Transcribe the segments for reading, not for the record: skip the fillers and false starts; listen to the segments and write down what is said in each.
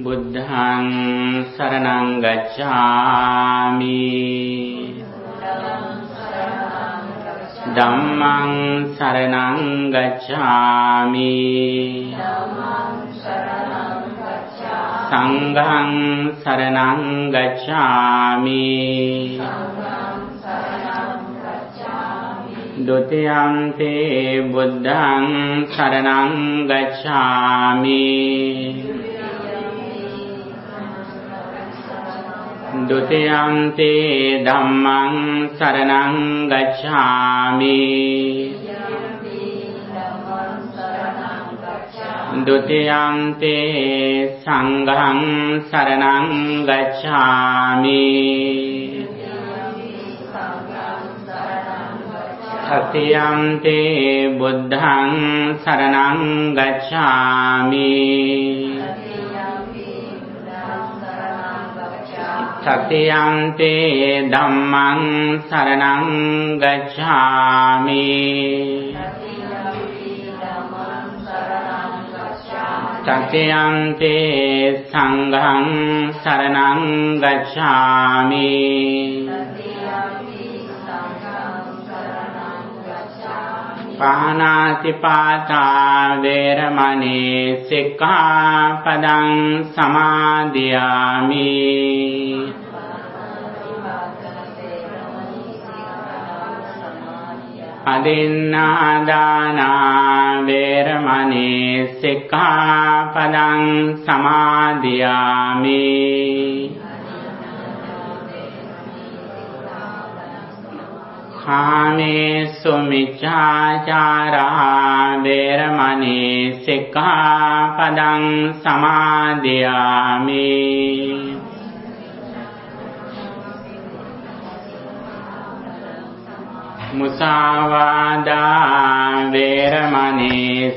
Buddhaṃ saraṇaṃ gacchāmi Dhammaṃ saraṇaṃ gacchāmi Saṅgham saraṇaṃ gacchāmi Dutiyampi buddhaṃ saraṇaṃ gacchāmi Dutiyampi dhammaṃ saraṇaṃ gacchāmi Dutiyampi saṅgham saraṇaṃ gacchāmi Tatiyampi buddhaṃ saraṇaṃ gacchāmi Tatiyampi dhammaṃ saraṇaṃ gacchāmi Tatiyampi saṅgham saraṇaṃ gacchāmi Pāṇātipātā vēramaṇī sikkhappadaṃ samādhiyāmi Adinādānā vēramaṇī sikkhappadaṃ samādhiyāmi Kāmesu miccācārā vēramaṇī sikkhappadaṃ samādhiyāmi Musāvādā vēramaṇī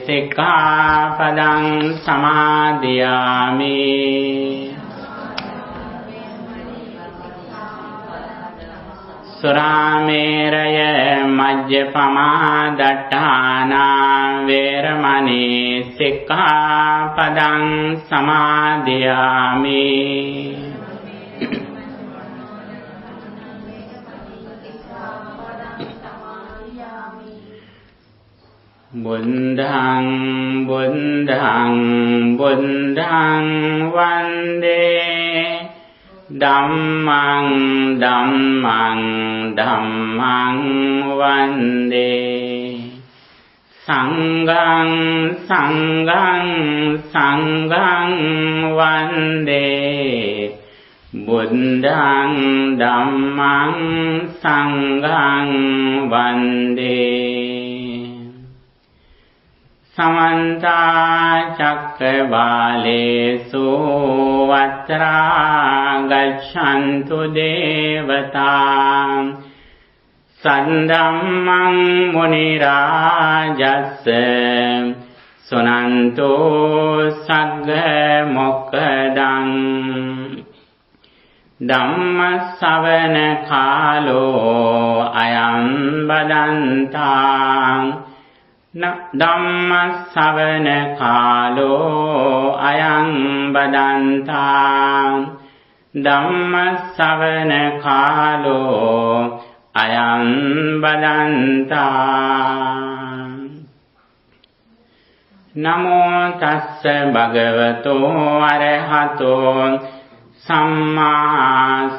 sikkhappadaṃ samādhiyāmi Surāmeraya majjapamā daṭṭhānā vēramaṇī sikkhappadaṃ samādhiyāmi Buddhaṃ buddhaṃ buddhaṃ vande Dhammang dhammang dhammang vande Saṅgham saṅgham saṅgham vande Buddhaṃ dhammang saṅgham vande Samantā cakkavālesu atrā gaccantu devatāṃ Saddhammaṃ munirājassa sunantu sagga mokkadaṃ Dhammasavana kālo ayam badantāṃ Dhammasavana kālo ayam badantāṃ Dhammasavana kālo ayam badantāṃ Namo tassa bhagavato arahato sammā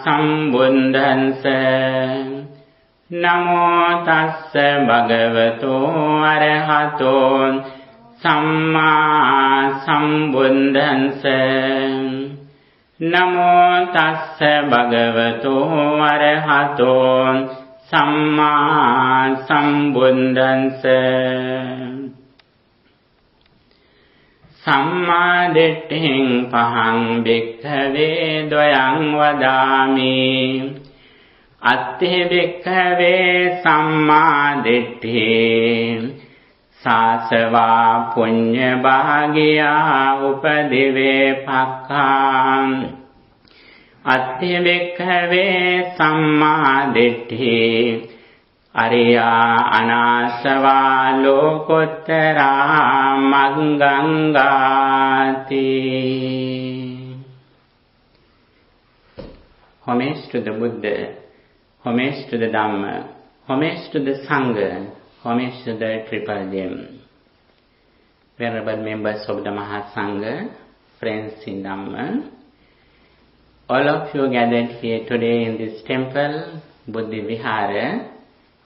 sambuddhassa Namo tassa bhagavato arahato sammā sambuddhassa Namo tassa bhagavato arahato sammā sambuddhassa Sammā diṭṭhiṃ pahaṃ bhikkhave dvayaṃ vadāmi Atti bhikkhave sammā diṭṭhi sāsavā puñña bhāgiyā upadivē pakkhaṃ Atti bhikkhave sammā diṭṭhi Ariyā anāsavā lokuttarā maggangāti homage to the Buddha, homage to the Dhamma, homage to the Sangha, homage to the Triple Gem. Venerable members of the Mahasangha, friends in Dhamma, all of you gathered here today in this temple, Buddhi Vihara,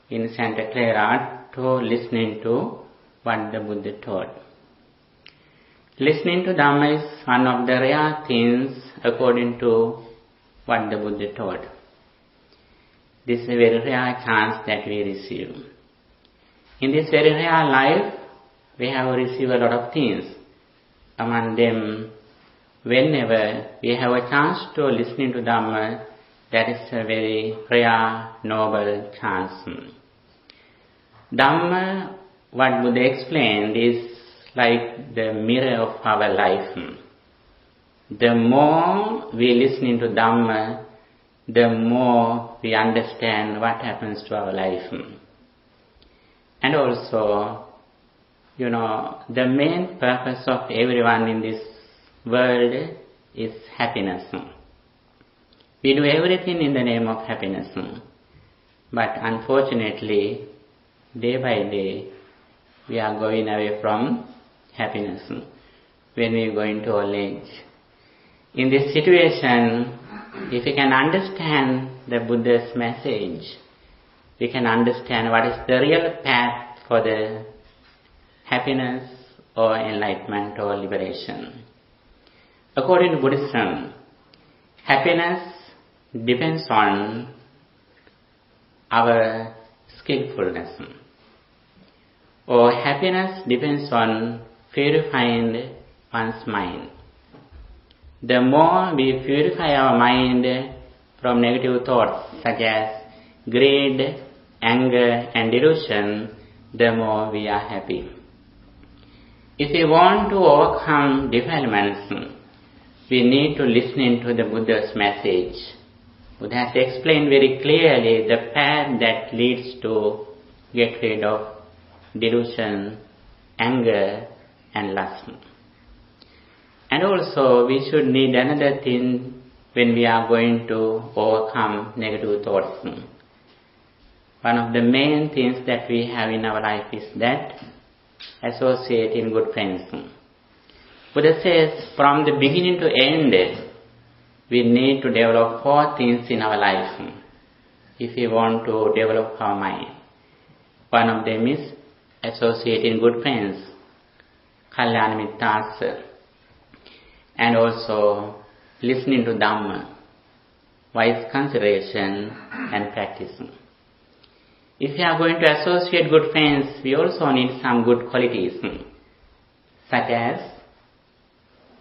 in Santa Claira, to listening to what the Buddha taught. Listening to Dhamma is one of the rare things according to what the Buddha taught. This is a very rare chance that we receive. In this very rare life, we have received a lot of things. Among them, whenever we have a chance to listen to Dhamma, that is a very rare, noble chance. Dhamma, what Buddha explained, is like the mirror of our life. The more we listen to Dhamma, the more we understand what happens to our life. And also, the main purpose of everyone in this world is happiness. We do everything in the name of happiness. But unfortunately, day by day, we are going away from happiness when we go into old age. In this situation, if we can understand the Buddha's message, we can understand what is the real path for the happiness or enlightenment or liberation. According to Buddhism, happiness depends on our skillfulness, or happiness depends on purifying one's mind. The more we purify our mind from negative thoughts such as greed, anger and delusion, the more we are happy. If we want to overcome defilements, we need to listen to the Buddha's message. Buddha has explained very clearly the path that leads to get rid of delusion, anger and lust. And also we should need another thing when we are going to overcome negative thoughts. One of the main things that we have in our life is that associating good friends. Buddha says from the beginning to end, we need to develop 4 things in our life if we want to develop our mind. One of them is associating good friends, Kalyana Mittasa, and also listening to Dhamma, wise consideration and practice. If we are going to associate good friends, we also need some good qualities, such as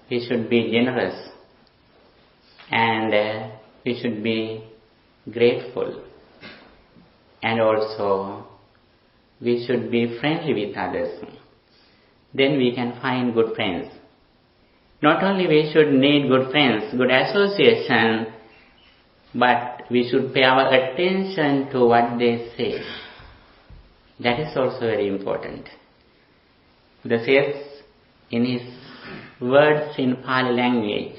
we should be generous and we should be grateful, and also we should be friendly with others. Then we can find good friends. Not only we should need good friends, good association, but we should pay our attention to what they say. That is also very important. Buddha says in his words in Pali language,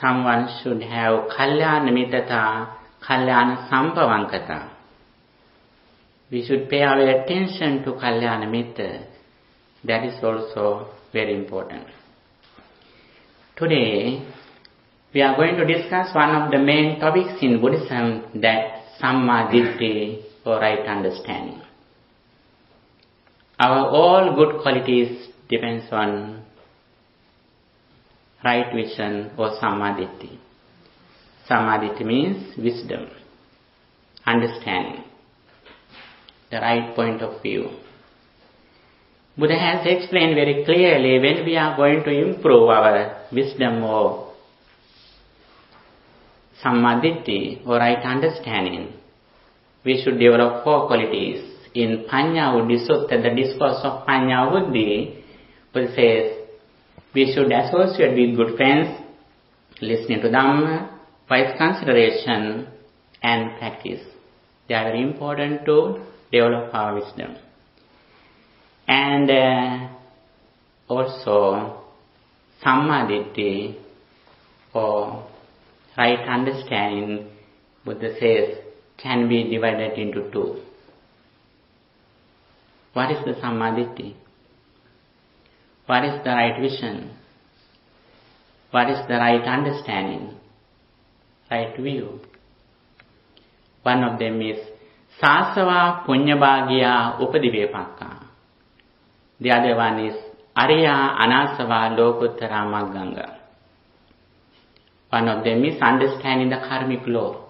someone should have Kalyana Mittata, Kalyana Sampavankata. We should pay our attention to Kalyana Mitta. That is also very important. Today, we are going to discuss one of the main topics in Buddhism, that Samma Ditti, or right understanding. Our all good qualities depends on right vision or Samma Ditti. Samma Ditti means wisdom, understanding, the right point of view. Buddha has explained very clearly when we are going to improve our wisdom or Samma Ditti or right understanding, we should develop 4 qualities. In Panya Buddhi Sutta, the discourse of Panya Buddhi, Buddha says we should associate with good friends, listening to Dhamma, wise consideration and practice. They are very important to develop our wisdom. And also Samma Ditti or right understanding, Buddha says, can be divided into two. What is the Sammaditthi? What is the right vision? What is the right understanding? Right view? One of them is Sāsava Punyabhagya Upadivepakka. The other one is Ariya Anasava Lokuttara Magganga. One of them is understanding the karmic law.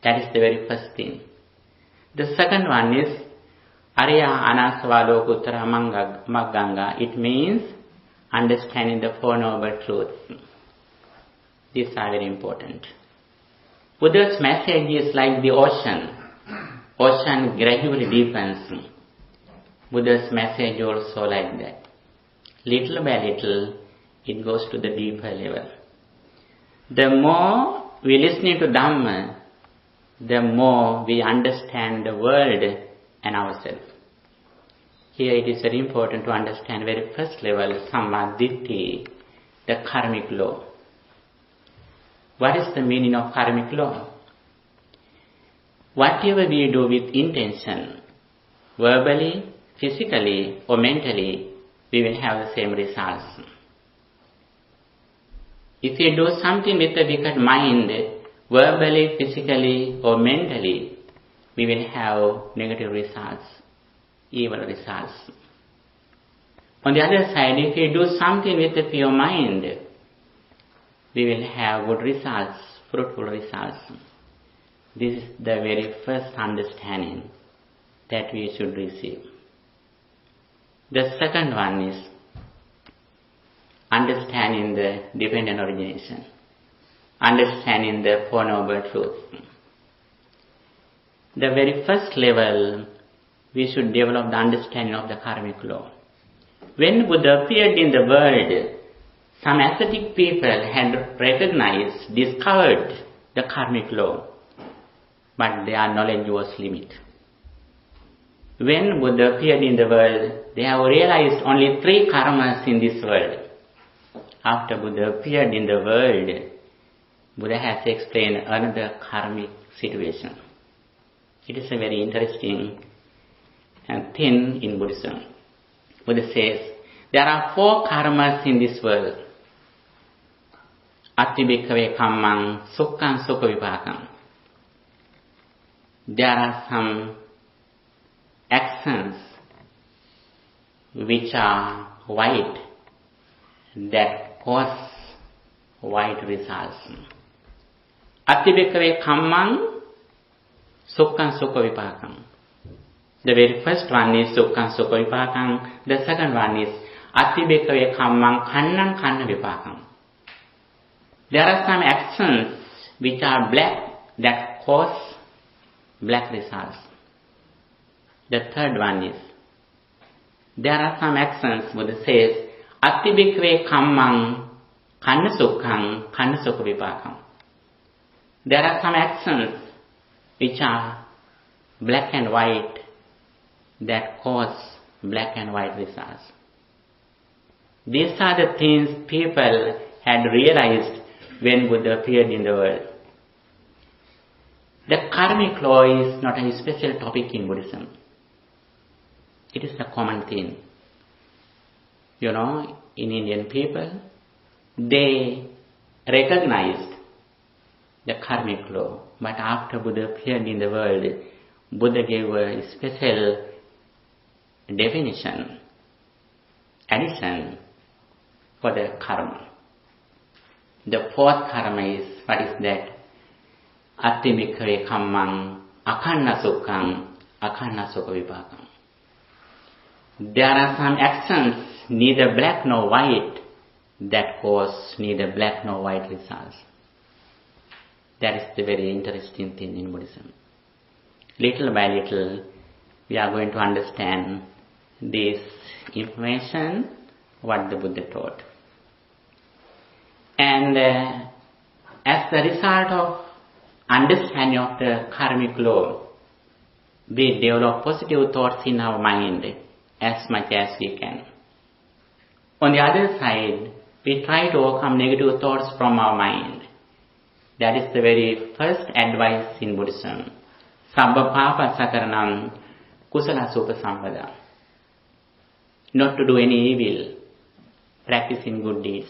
That is the very first thing. The second one is Ariya Anasava Lokuttara Magganga. It means understanding the Four Noble Truths. These are very important. Buddha's message is like the ocean. Ocean gradually deepens. Buddha's message also like that. Little by little, it goes to the deeper level. The more we listen to Dhamma, the more we understand the world and ourselves. Here it is very important to understand very first level, Sammaditthi, the karmic law. What is the meaning of karmic law? Whatever we do with intention, verbally, physically or mentally, we will have the same results. If you do something with a wicked mind, verbally, physically or mentally, we will have negative results, evil results. On the other side, if you do something with a pure mind, we will have good results, fruitful results. This is the very first understanding that we should receive. The second one is understanding the dependent origination, understanding the Four Noble Truths. The very first level, we should develop the understanding of the karmic law. When Buddha appeared in the world, some ascetic people had recognized, discovered the karmic law, but their knowledge was limited. When Buddha appeared in the world, they have realized only 3 karmas in this world. After Buddha appeared in the world, Buddha has explained another karmic situation. It is a very interesting thing in Buddhism. Buddha says, there are 4 karmas in this world. Atti bhikkhave kammang sukkhaṃ sukha vipākaṃ. There are some actions which are white that cause white results. Atti bhikkhave kammang sukkhaṃ sukha vipākaṃ. The very first one is sukkhaṃ sukha vipākaṃ. The second one is atti bhikkhave kammang kannaṃ kanna vipākaṃ. There are some actions which are black that cause black results. The third one is, there are some actions, Buddha says, atti bhikkhave kammang kanna sukhaṃ kanna sukha vipākaṃ. There are some actions which are black and white that cause black and white results. These are the things people had realized when Buddha appeared in the world. The karmic law is not a special topic in Buddhism. It is a common thing. You know, in Indian people, they recognized the karmic law. But after Buddha appeared in the world, Buddha gave a special definition, addition for the karma. The fourth karma is, what is that? Atti bhikkhave kammang akhanna sukhaṃ akhanna sukha vipākaṃ. There are some actions, neither black nor white, that cause neither black nor white results. That is the very interesting thing in Buddhism. Little by little, we are going to understand this information, what the Buddha taught. And as the result of understanding of the karmic law, we develop positive thoughts in our mind as much as we can. On the other side, we try to overcome negative thoughts from our mind. That is the very first advice in Buddhism. Sabba papa sakaranam kusala supasampada. Not to do any evil, practicing good deeds.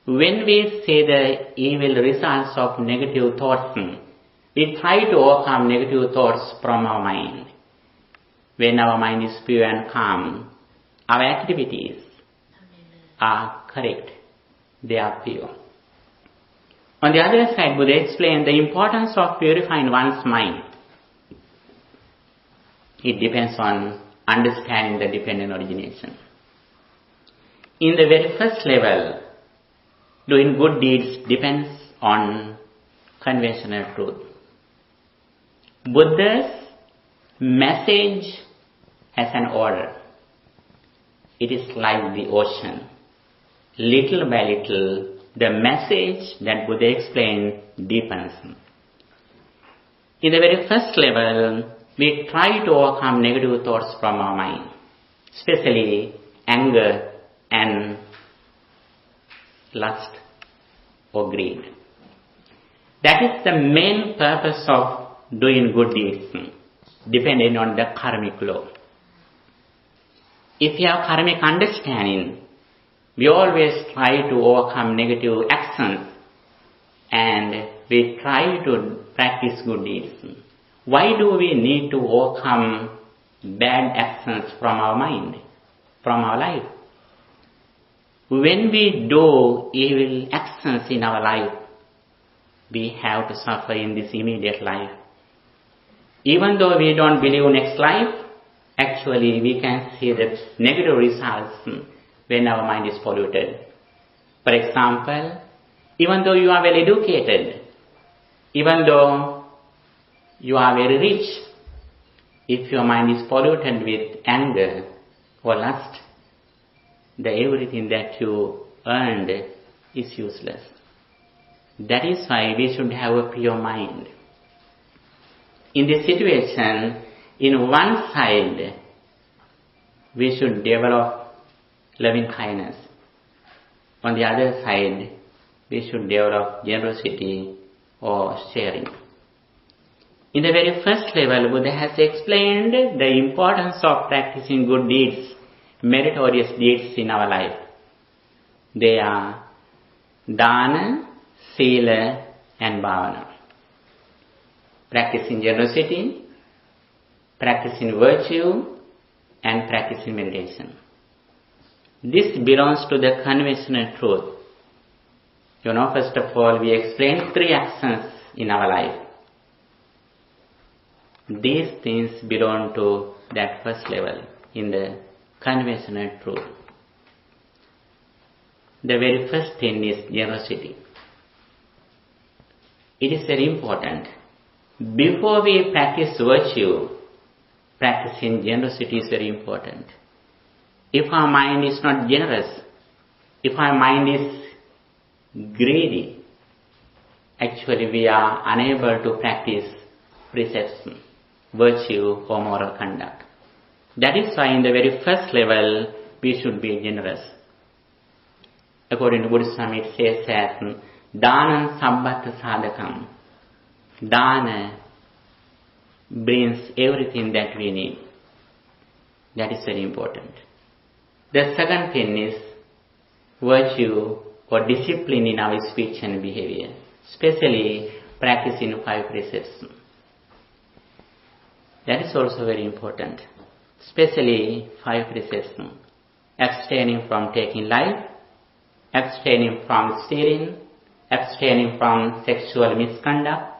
When we say the evil results of negative thoughts, we try to overcome negative thoughts from our mind. When our mind is pure and calm, our activities are correct. They are pure. On the other side, Buddha explained the importance of purifying one's mind. It depends on understanding the dependent origination. In the very first level, doing good deeds depends on conventional truth. Buddha's message has an order. It is like the ocean. Little by little, the message that Buddha explained deepens. In the very first level, we try to overcome negative thoughts from our mind, especially anger and lust or greed. That is the main purpose of doing good deeds, depending on the karmic law. If you have karmic understanding, we always try to overcome negative actions and we try to practice good deeds. Why do we need to overcome bad actions from our mind, from our life? When we do evil actions in our life, we have to suffer in this immediate life. Even though we don't believe next life, actually we can see the negative results when our mind is polluted. For example, even though you are well educated, even though you are very rich, if your mind is polluted with anger or lust, everything that you earned is useless. That is why we should have a pure mind. In this situation, in one side, we should develop loving kindness. On the other side, we should develop generosity or sharing. In the very first level, Buddha has explained the importance of practicing good deeds, meritorious deeds in our life. They are Dana, Sila and Bana. Practicing generosity, practicing virtue and practicing meditation. This belongs to the conventional truth. First of all, we explained 3 actions in our life. These things belong to that first level in the conventional truth. The very first thing is generosity. It is very important. Before we practice virtue, practicing generosity is very important. If our mind is not generous, if our mind is greedy, actually we are unable to practice precepts, virtue or moral conduct. That is why in the very first level, we should be generous. According to Buddhism, it says that Dana Sabbata Sadhakam. Dana brings everything that we need. That is very important. The second thing is virtue or discipline in our speech and behavior, especially practicing 5 precepts. That is also very important, especially 5 precepts. Abstaining from taking life, abstaining from stealing, abstaining from sexual misconduct,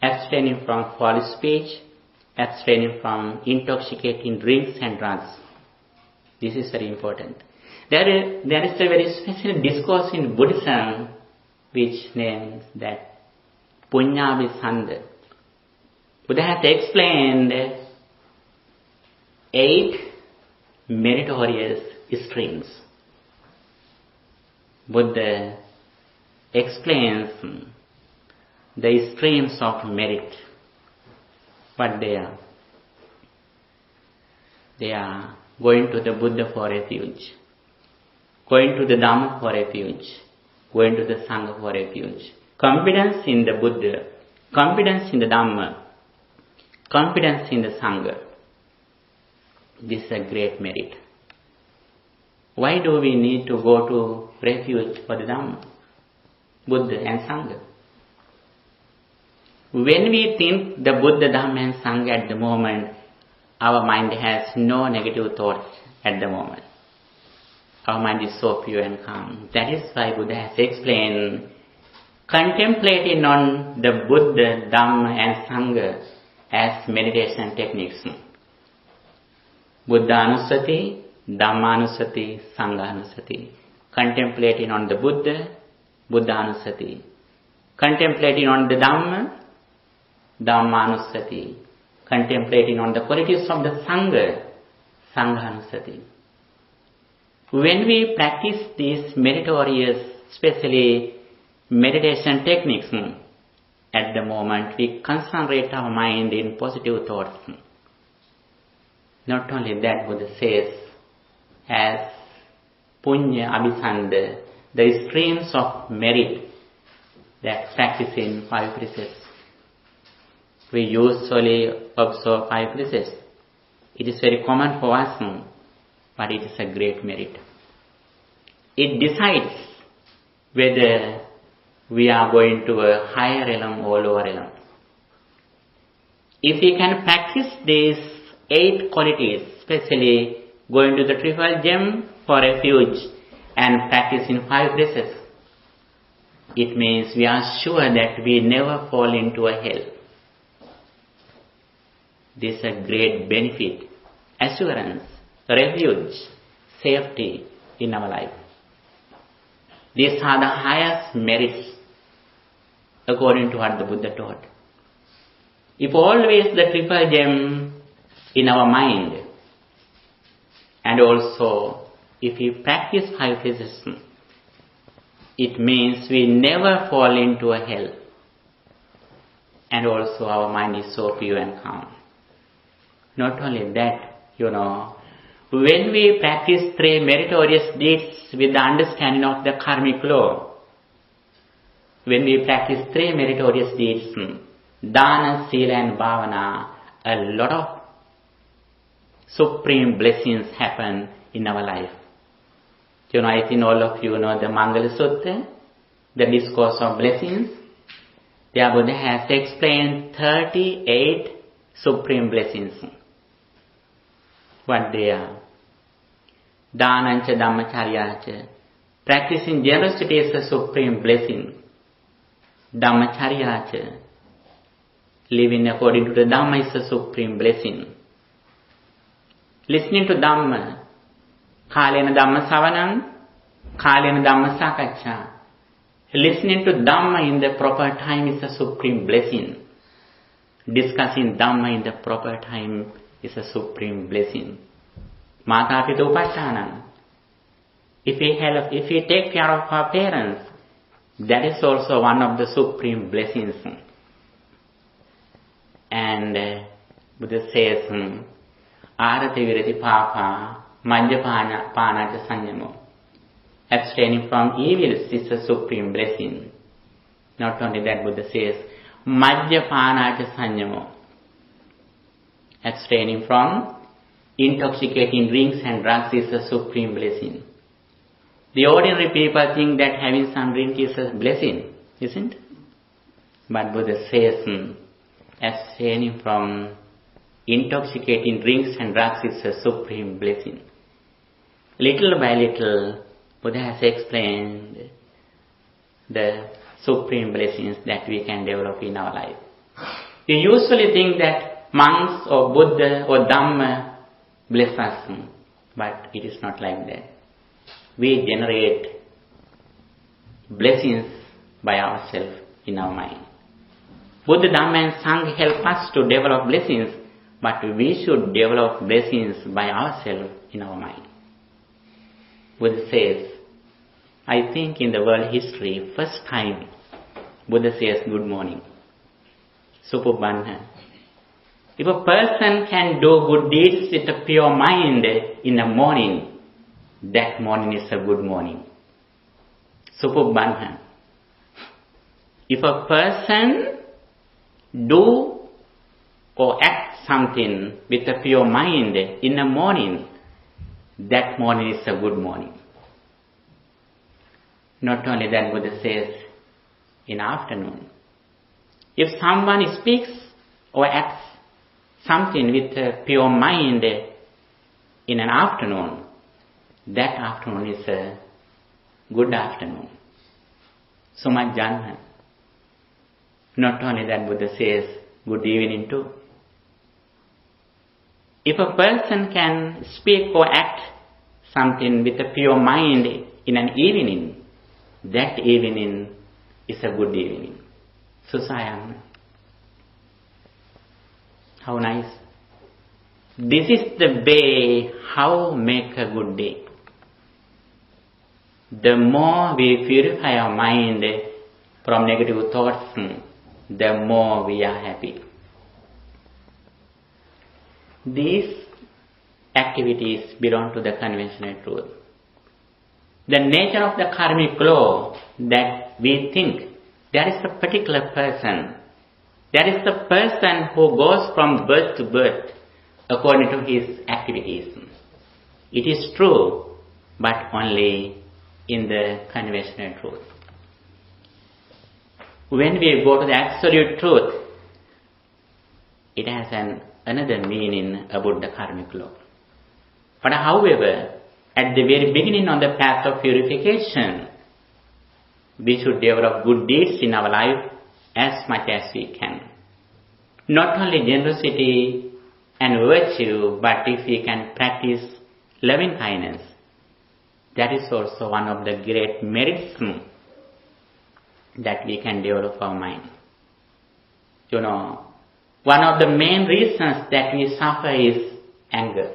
abstaining from false speech, abstaining from intoxicating drinks and drugs. This is very important. There is a very special discourse in Buddhism which names that Punyabhisanda. Buddha has explained 8 meritorious streams. Buddha explains the streams of merit. What they are? They are going to the Buddha for refuge, going to the Dhamma for refuge, going to the Sangha for refuge, confidence in the Buddha, confidence in the Dhamma, confidence in the Sangha. This is a great merit. Why do we need to go to refuge for the Dhamma, Buddha and Sangha? When we think the Buddha, Dhamma and Sangha at the moment, our mind has no negative thoughts at the moment. Our mind is so pure and calm. That is why Buddha has explained contemplating on the Buddha, Dhamma and Sangha as meditation techniques. Buddha Anusati, Dhamma Anusati, Sangha Anusati. Contemplating on the Buddha, Buddha Anusati. Contemplating on the Dhamma, Dhamma Anusati. Contemplating on the qualities of the Sangha, Sangha Anusati. When we practice these meritorious, especially meditation techniques, at the moment we concentrate our mind in positive thoughts. Not only that, Buddha says, as Punya Abhisanda, the streams of merit that practice in 5 precepts. We usually observe 5 precepts. It is very common for us, but it is a great merit. It decides whether we are going to a higher realm or lower realm. If we can practice these 8 qualities, especially going to the triple gem for refuge and practice in 5 precepts, it means we are sure that we never fall into a hell. This is a great benefit, assurance, refuge, safety in our life. These are the highest merits according to what the Buddha taught. If always the triple gem in our mind, and also if we practice 5 precepts, it means we never fall into a hell. And also our mind is so pure and calm. Not only that, when we practice 3 meritorious deeds with the understanding of the karmic law, when we practice 3 meritorious deeds, Dana, Sila and Bhavana, a lot of supreme blessings happen in our life. I think all of you know the Mangala Sutta, the discourse of blessings. There Buddha has explained 38 supreme blessings. What they are? Dhanancha Dhammacharyacha. Practicing generosity is a supreme blessing. Dhammacharyacha. Living according to the Dhamma is a supreme blessing. Listening to Dhamma. Kalena Dhamma Savanam. Kalena Dhamma Sakacha. Listening to Dhamma in the proper time is a supreme blessing. Discussing Dhamma in the proper time is a supreme blessing. Mata Pita Upashanam. If we take care of our parents, that is also one of the supreme blessings. And Buddha says, Arati Virati Papa, Majjapana Panacha Sanyamo. Abstaining from evils is a supreme blessing. Not only that, Buddha says, Majjapanacha Sanyamo. Abstaining from intoxicating drinks and drugs is a supreme blessing. The ordinary people think that having some drink is a blessing, isn't it? But Buddha says, abstaining from intoxicating drinks and drugs is a supreme blessing. Little by little, Buddha has explained the supreme blessings that we can develop in our life. We usually think that monks or Buddha or Dhamma bless us, but it is not like that. We generate blessings by ourselves in our mind. Buddha, Dhamma and Sangha help us to develop blessings, but we should develop blessings by ourselves in our mind. Buddha says, I think in the world history, first time Buddha says good morning. Supubbanha. If a person can do good deeds with a pure mind in the morning, that morning is a good morning. Supubbanha. If a person do or act something with a pure mind in the morning, that morning is a good morning. Not only that, Buddha says, in afternoon. If someone speaks or acts something with a pure mind in an afternoon, that afternoon is a good afternoon. So much jnana. Not only that, Buddha says, good evening too. If a person can speak or act something with a pure mind in an evening, that evening is a good evening. Susayam. How nice. This is the way how make a good day. The more we purify our mind from negative thoughts, the more we are happy. These activities belong to the conventional truth. The nature of the karmic law that we think there is a particular person, there is the person who goes from birth to birth according to his activities. It is true, but only in the conventional truth. When we go to the absolute truth, it has another meaning about the karmic law. But however, at the very beginning on the path of purification, we should develop good deeds in our life as much as we can. Not only generosity and virtue, but if we can practice loving kindness, that is also one of the great merits that we can develop our mind. One of the main reasons that we suffer is anger.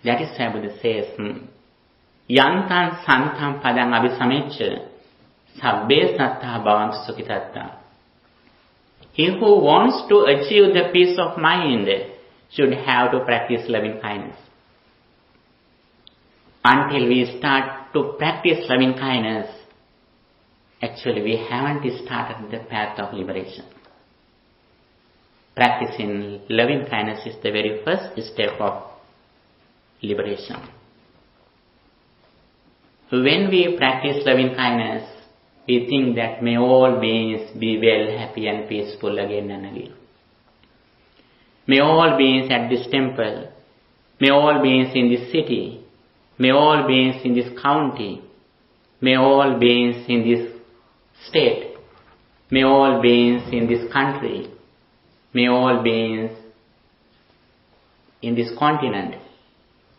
That is why Buddha says, Yantan santam padang abhisamecha sabbe sattha bhavantu sukhitatta. He who wants to achieve the peace of mind should have to practice loving kindness. Until we start to practice loving kindness, actually we haven't started the path of liberation. Practicing loving kindness is the very first step of liberation. When we practice loving kindness, we think that may all beings be well, happy and peaceful again and again. May all beings at this temple, may all beings in this city, may all beings in this county, may all beings in this state, may all beings in this country, may all beings in this continent,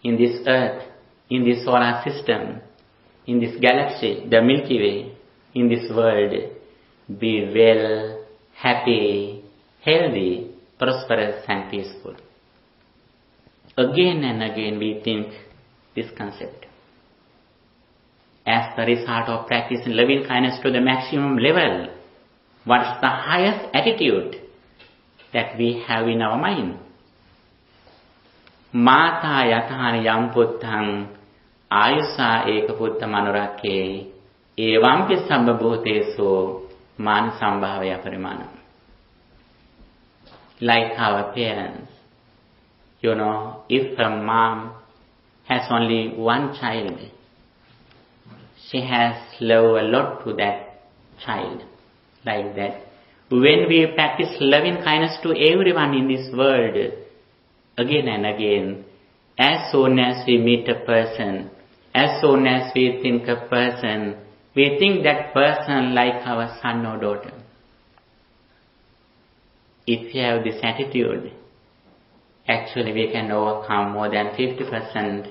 in this earth, in this solar system, in this galaxy, the Milky Way, in this world, be well, happy, healthy, prosperous and peaceful. Again and again we think this concept. As the result of practicing loving kindness to the maximum level, what is the highest attitude that we have in our mind? Mata yatahani yam puttang ayusa eka putta manurakke evampi sabba bhutesu man sambhavaya parimanam. Like our parents, if a mom has only one child, she has love a lot to that child. Like that, when we practice loving kindness to everyone in this world, again and again, as soon as we meet a person, as soon as we think a person, we think that person like our son or daughter. If we have this attitude, actually we can overcome more than 50%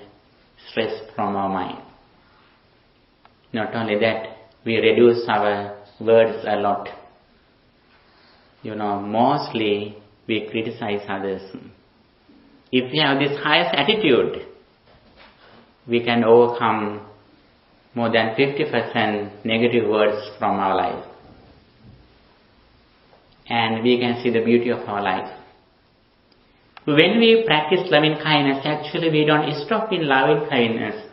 stress from our mind. Not only that, we reduce our words a lot. Mostly we criticize others. If we have this highest attitude, we can overcome more than 50% negative words from our life. And we can see the beauty of our life. When we practice loving kindness, actually we don't stop in loving kindness.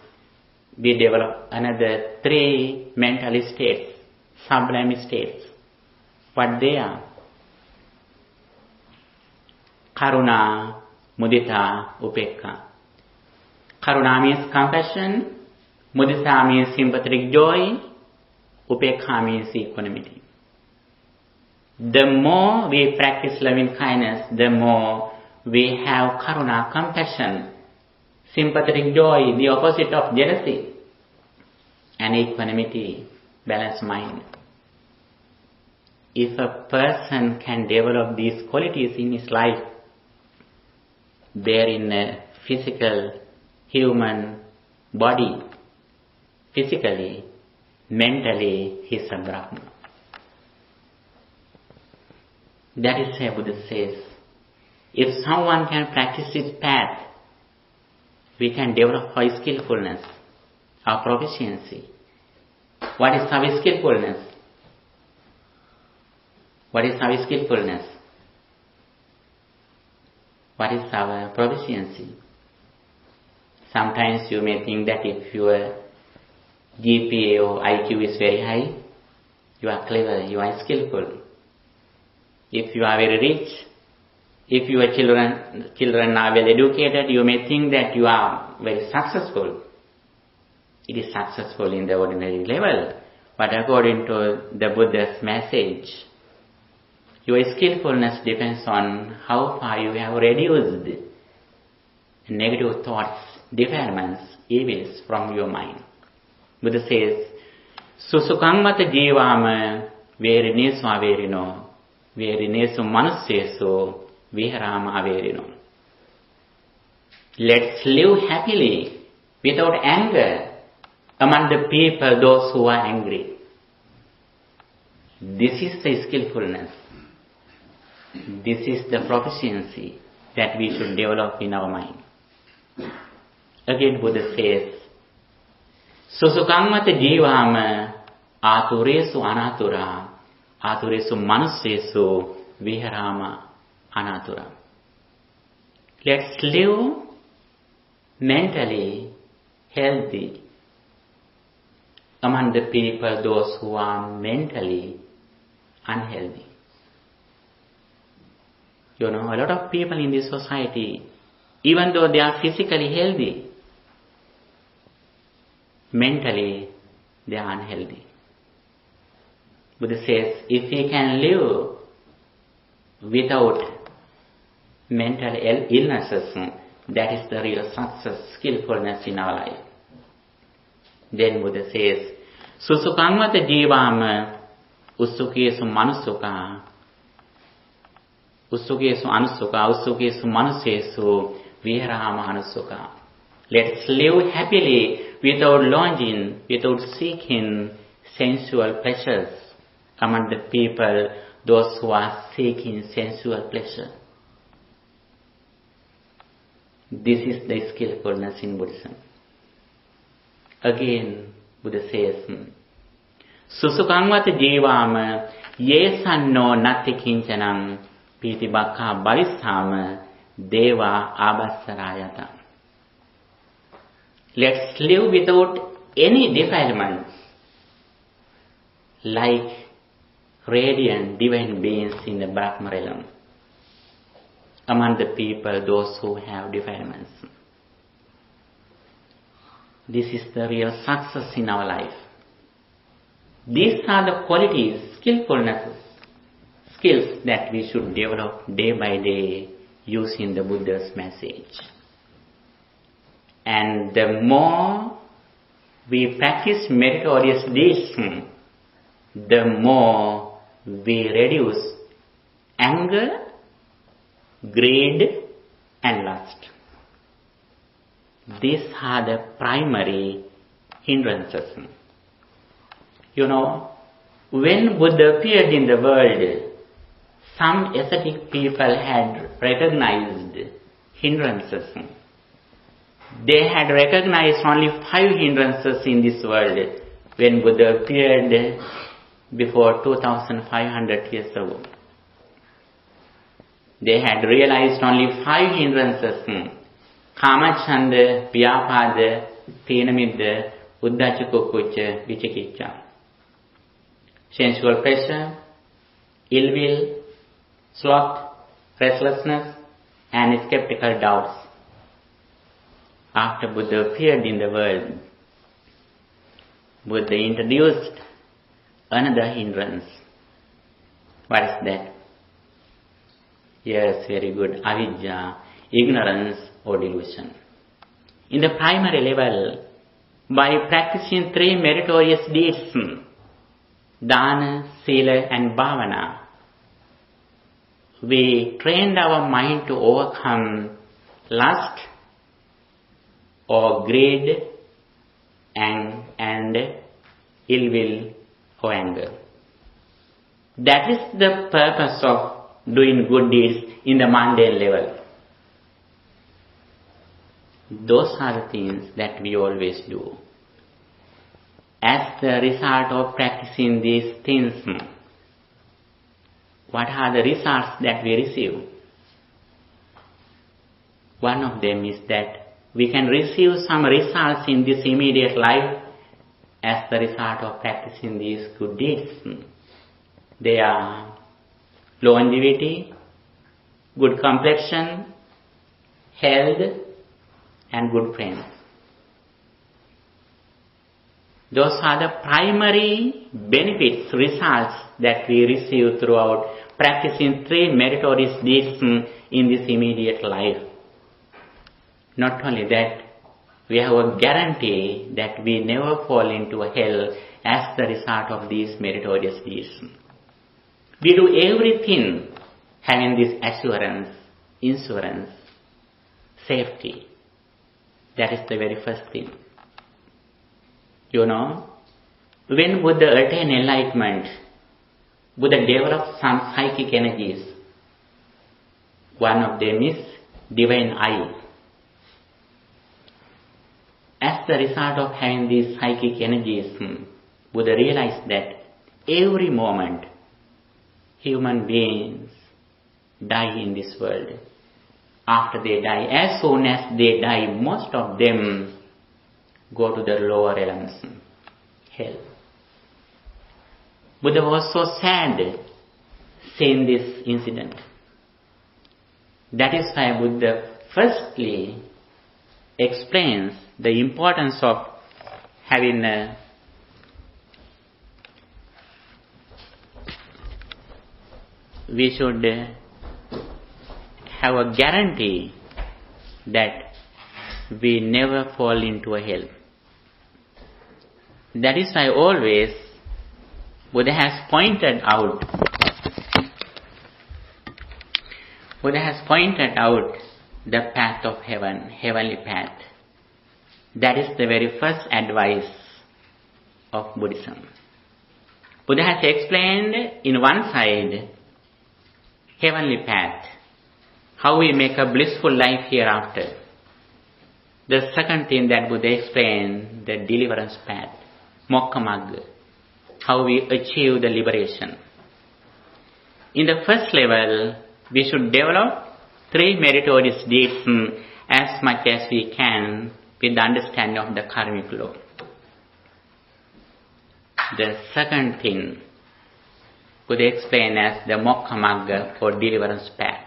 We develop another 3 mental states. sublime states. What they are? Karuna, mudita, upekka. Karuna means compassion, mudita means sympathetic joy, upekka means equanimity. The more we practice loving kindness, the more we have karuna, compassion, sympathetic joy, the opposite of jealousy, and equanimity, balanced mind. If a person can develop these qualities in his life, bearing a physical, human body, physically, mentally, he is a Brahma. That is why Buddha says, if someone can practice this path, we can develop our skillfulness, our proficiency. What is our skillfulness? What is our skillfulness? What is our proficiency? Sometimes you may think that if your GPA or IQ is very high, you are clever, you are skillful. If you are very rich, if your children are well educated, you may think that you are very successful. It is successful in the ordinary level, but according to the Buddha's message, your skillfulness depends on how far you have reduced negative thoughts, defilements, evils from your mind. Buddha says, Susukang mata jivama verinesu averino, verinesu manusyesu viharama averino. Let's live happily without anger among the people, those who are angry. This is the skillfulness. This is the proficiency that we should develop in our mind. Again, Buddha says, Susukangmata jivama aturesu anatura, aturesu manusyesu viharama anatura. Let's live mentally healthy among the people, those who are mentally unhealthy. You know, a lot of people in this society, even though they are physically healthy, mentally they are unhealthy. Buddha says, if we can live without mental illnesses, that is the real success, skillfulness in our life. Then Buddha says, Susukangmata jivama usukesu manusuka, usukesu anusuka, usukesu manusyesu viharama anusuka. Let's live happily without longing, without seeking sensual pleasures among the people, those who are seeking sensual pleasure. This is the skillfulness in Buddhism. Again, Buddha says, Susukangvata jivama yesanno nati kinchanam pitibakha bharisthama deva abhassarayata. Let's live without any defilements, like radiant divine beings in the Brahma realm, among the people, those who have defilements. This is the real success in our life. These are the qualities, skillfulnesses, skills that we should develop day by day using the Buddha's message. And the more we practice meritorious deeds, the more we reduce anger, greed, and lust. These are the primary hindrances. You know, when Buddha appeared in the world, some ascetic people had recognized hindrances. They had recognized only 5 hindrances in this world when Buddha appeared before 2500 years ago. They had realized only 5 hindrances: Kamachanda, Vyapada, Thenamidda, Uddhaca Kukucca, Vicikicca. sensual pleasure, ill will, sloth, restlessness, and skeptical doubts. After Buddha appeared in the world, Buddha introduced another hindrance. What is that? Yes, very good. Avidya, ignorance or delusion. In the primary level, by practicing 3 meritorious deeds, Dana, Sila and Bhavana, we trained our mind to overcome lust or greed and ill will or anger. That is the purpose of doing good deeds in the mundane level. Those are the things that we always do. As the result of practicing these things, what are the results that we receive? One of them is that we can receive some results in this immediate life as the result of practicing these good deeds. They are longevity, good complexion, health, and good friends. Those are the primary benefits, results that we receive throughout practicing 3 meritorious deeds in this immediate life. Not only that, we have a guarantee that we never fall into hell as the result of these meritorious deeds. We do everything having this assurance, insurance, safety. That is the very first thing. You know, when Buddha attained enlightenment, Buddha developed some psychic energies. One of them is divine eye. As the result of having these psychic energies, Buddha realized that every moment human beings die in this world. After they die, as soon as they die, most of them go to the lower realms, hell. Buddha was so sad seeing this incident. That is why Buddha firstly explains the importance of having we should have a guarantee that we never fall into a hell. That is why always Buddha has pointed out the path of heaven, heavenly path. That is the very first advice of Buddhism. Buddha has explained in one side heavenly path, how we make a blissful life hereafter. The second thing that Buddha explained, the deliverance path, Mokkha-magga, how we achieve the liberation. In the first level, we should develop 3 meritorious deeds as much as we can with the understanding of the karmic law. The second thing could explain as the Mokkha-magga or deliverance path.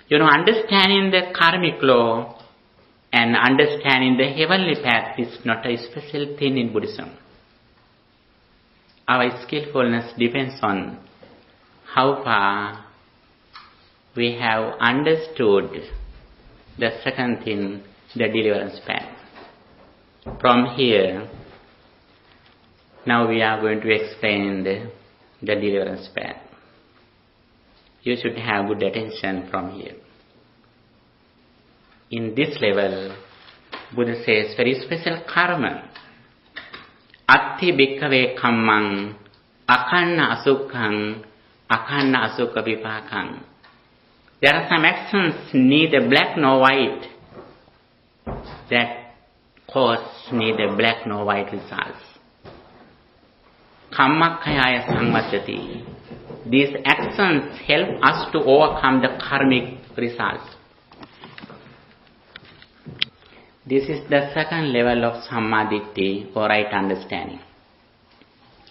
You know, understanding the karmic law and understanding the heavenly path is not a special thing in Buddhism. Our skillfulness depends on how far we have understood the second thing, the deliverance path. From here, now we are going to explain the deliverance path. You should have good attention from here. In this level, Buddha says very special karma. Atti bhikkhave kammang akanna asukhang akanna asukha vipakang. There are some actions neither black nor white that cause neither black nor white results. Kammakkayaya samvajjati. These actions help us to overcome the karmic results. This is the second level of sammaditthi or right understanding.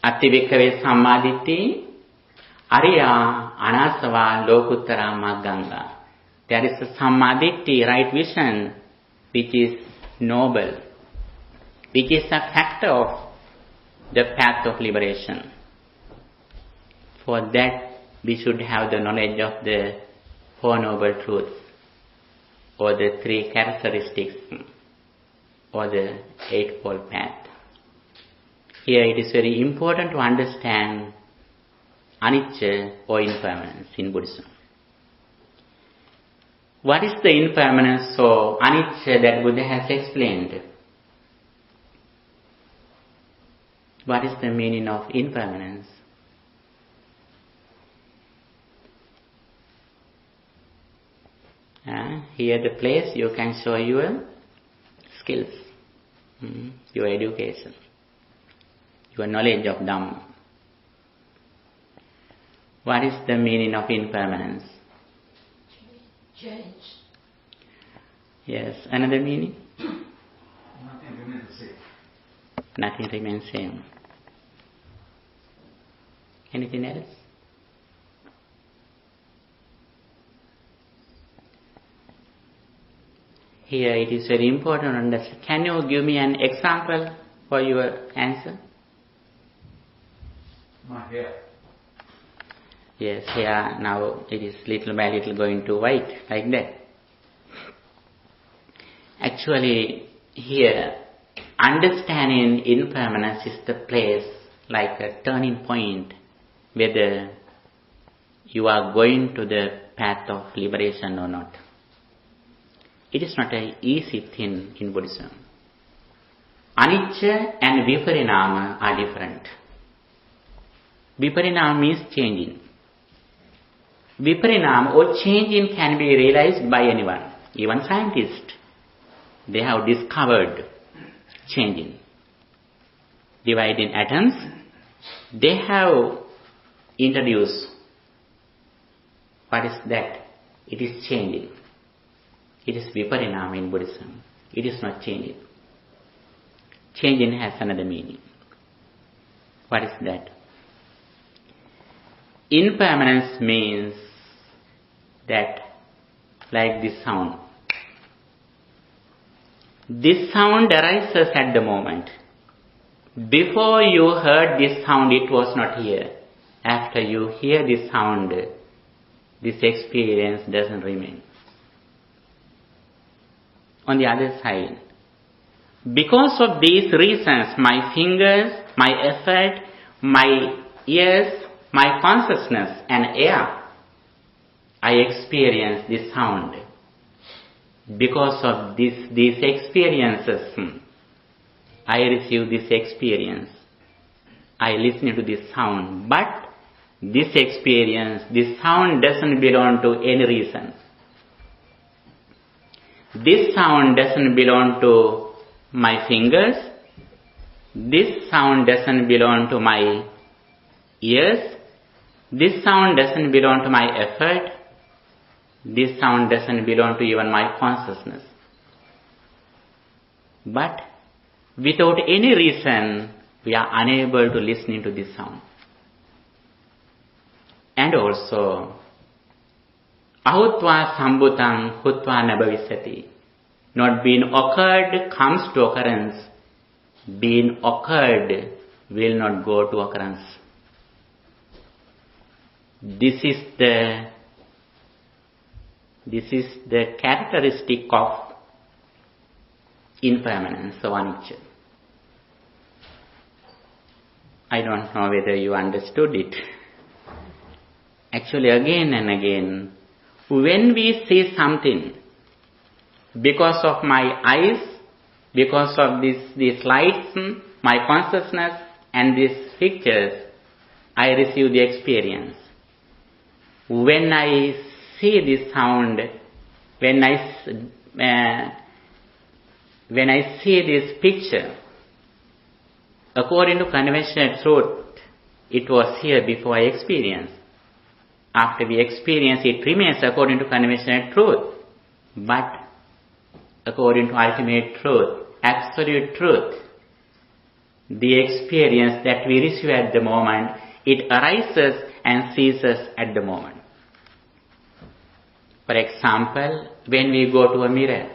Atti bhikkhave sammaditthi ariya anasava lokuttara magganga. There is a sammaditthi, right vision, which is noble, which is a factor of the path of liberation. For that, we should have the knowledge of the Four Noble Truths, or the three characteristics, or the Eightfold Path. Here it is very important to understand anicca, or impermanence, in Buddhism. What is the impermanence or anicca that Buddha has explained? What is the meaning of impermanence? Here the place you can show your skills, your education, your knowledge of Dhamma. What is the meaning of impermanence? Change. Yes, another meaning? Nothing remains the same. Nothing remains same. Anything else? Here it is very important to understand. Can you give me an example for your answer? My hair. Yes, here now it is little by little going to white, like that. Actually, here, understanding impermanence is the place, like a turning point, whether you are going to the path of liberation or not. It is not an easy thing in Buddhism. Anicca and viparinama are different. Viparinama means changing. Viparinama or changing can be realized by anyone, even scientists. They have discovered changing. Dividing atoms, they have introduced. What is that? It is changing. It is viparinama in Buddhism. It is not changing. Changing has another meaning. What is that? Impermanence means that, like this sound. This sound arises at the moment. Before you heard this sound, it was not here. After you hear this sound, this experience doesn't remain. On the other side, because of these reasons, my fingers, my effort, my ears, my consciousness and air, I experience this sound. Because of these experiences, I receive this experience. I listen to this sound. But this experience, this sound doesn't belong to any reason. This sound doesn't belong to my fingers. This sound doesn't belong to my ears. This sound doesn't belong to my effort. This sound doesn't belong to even my consciousness. But without any reason, we are unable to listen to this sound. And also, ahutva sambhutam hutva nabhavisyati. Not being occurred comes to occurrence. Being occurred will not go to occurrence. This is the characteristic of impermanence of anicca. I don't know whether you understood it. Actually, again and again, when we see something, because of my eyes, because of these lights, my consciousness and these pictures, I receive the experience. When I see this sound, when I see this picture, according to conventional truth, it was here before I experienced. After we experience, it remains according to conventional truth. But according to ultimate truth, absolute truth, The experience that we receive at the moment, it arises and ceases at the moment. For example, when we go to a mirror,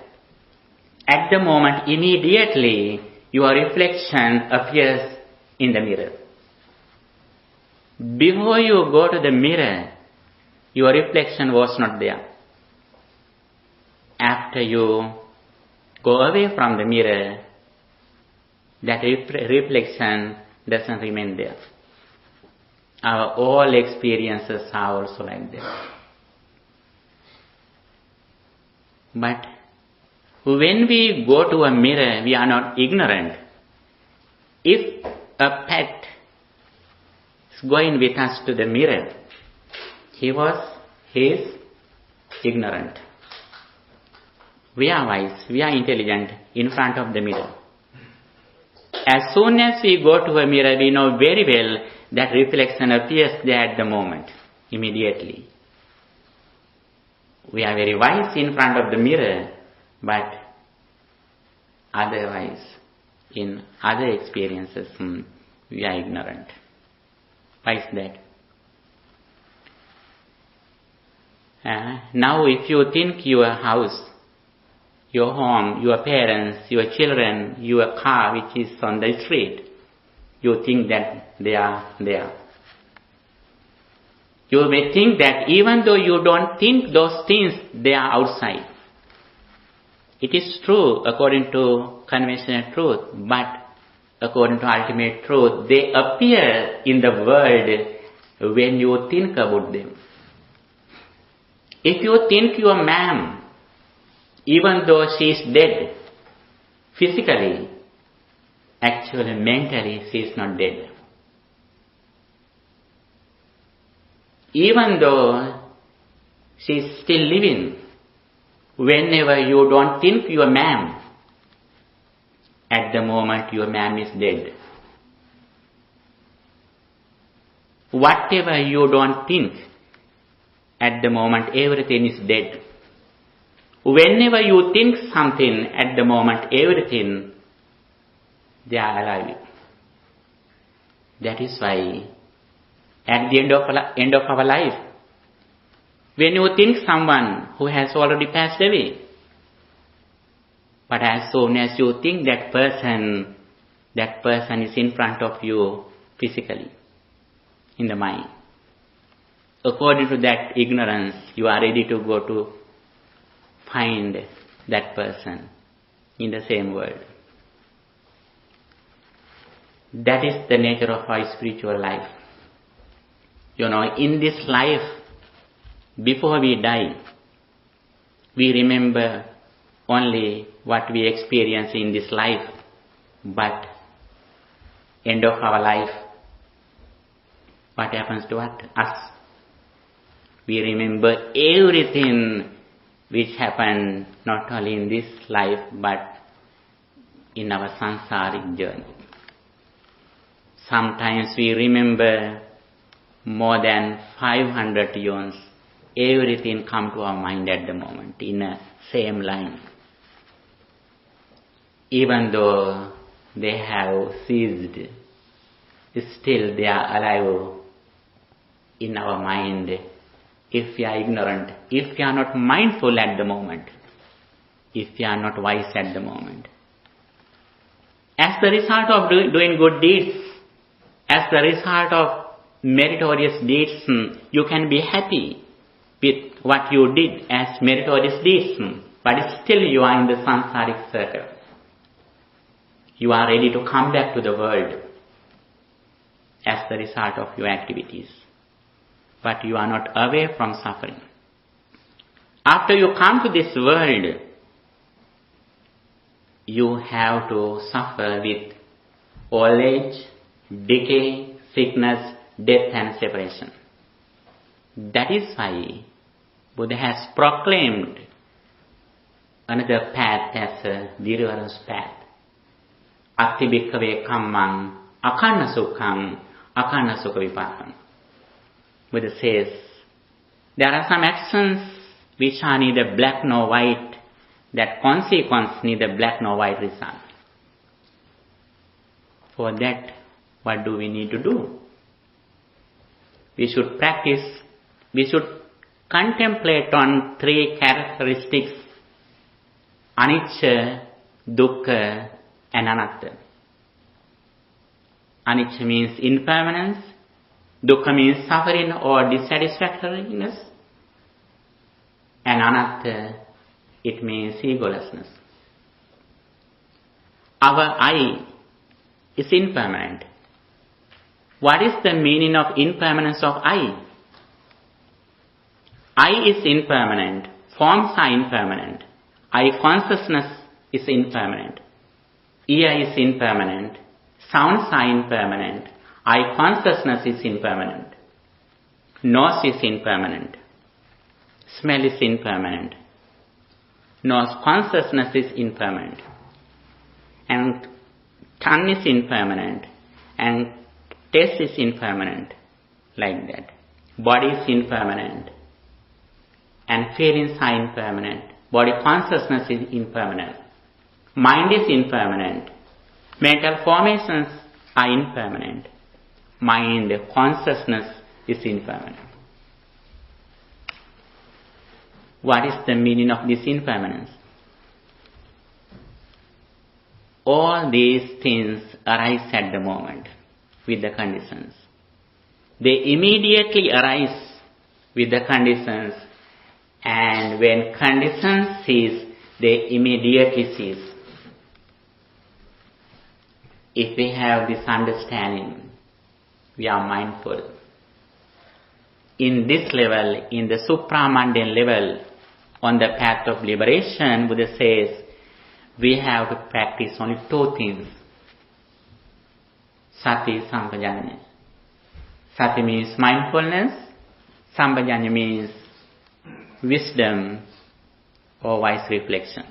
at the moment immediately your reflection appears in the mirror. Before you go to the mirror, your reflection was not there. After you go away from the mirror, that reflection doesn't remain there. Our all experiences are also like that. But when we go to a mirror, we are not ignorant. If a pet is going with us to the mirror, he is ignorant. We are wise, we are intelligent in front of the mirror. As soon as we go to a mirror, we know very well that reflection appears there at the moment, immediately. We are very wise in front of the mirror, but otherwise, in other experiences, we are ignorant. Why is that? Now if you think your house, your home, your parents, your children, your car which is on the street, you think that they are there. You may think that even though you don't think those things, they are outside. It is true according to conventional truth, but according to ultimate truth, they appear in the world when you think about them. If you think your ma'am, even though she is dead, physically, actually mentally she is not dead. Even though she is still living, whenever you don't think your ma'am, at the moment your ma'am is dead. Whatever you don't think, at the moment everything is dead. Whenever you think something, at the moment everything, they are alive. That is why, at the end of our life, when you think someone who has already passed away, but as soon as you think that person is in front of you physically, in the mind. According to that ignorance, you are ready to go to find that person in the same world. That is the nature of our spiritual life. In this life, before we die, we remember only what we experience in this life, but end of our life, what happens to us? We remember everything which happened not only in this life, but in our samsaric journey. Sometimes we remember more than 500 years. Everything come to our mind at the moment in a same line. Even though they have ceased, still they are alive in our mind. If we are ignorant, if we are not mindful at the moment, if we are not wise at the moment. As the result of doing good deeds, as the result of meritorious deeds, you can be happy with what you did as meritorious deeds, but still you are in the samsaric circle. You are ready to come back to the world as the result of your activities, but you are not away from suffering. After you come to this world, you have to suffer with old age, decay, sickness, death and separation. That is why Buddha has proclaimed another path as a Virava's path. Atti bhikkhave kammang akanna sukham akanna sukha vipakkam. Buddha says, there are some actions which are neither black nor white, that consequence neither black nor white result. For that, what do we need to do? We should practice, we should contemplate on three characteristics: anicca, dukkha, and anatta. Anicca means impermanence, dukkha means suffering or dissatisfactoriness, and anatta, it means egolessness. Our I is impermanent. What is the meaning of impermanence of I? I is impermanent. Forms are impermanent. I consciousness is impermanent. Ear is impermanent. Sounds are impermanent. I consciousness is impermanent. Nose is impermanent. Smell is impermanent. Nose consciousness is impermanent. And tongue is impermanent. And taste is impermanent. Like that. Body is impermanent. And feelings are impermanent. Body consciousness is impermanent. Mind is impermanent. Mental formations are impermanent. Mind consciousness is impermanent. What is the meaning of this impermanence? All these things arise at the moment with the conditions. They immediately arise with the conditions, and when conditions cease, they immediately cease. If we have this understanding, we are mindful. In this level, in the supramundane level, on the path of liberation, Buddha says, we have to practice only two things. Sati, sampajanya. Sati means mindfulness. Sampajanya means wisdom or wise reflection.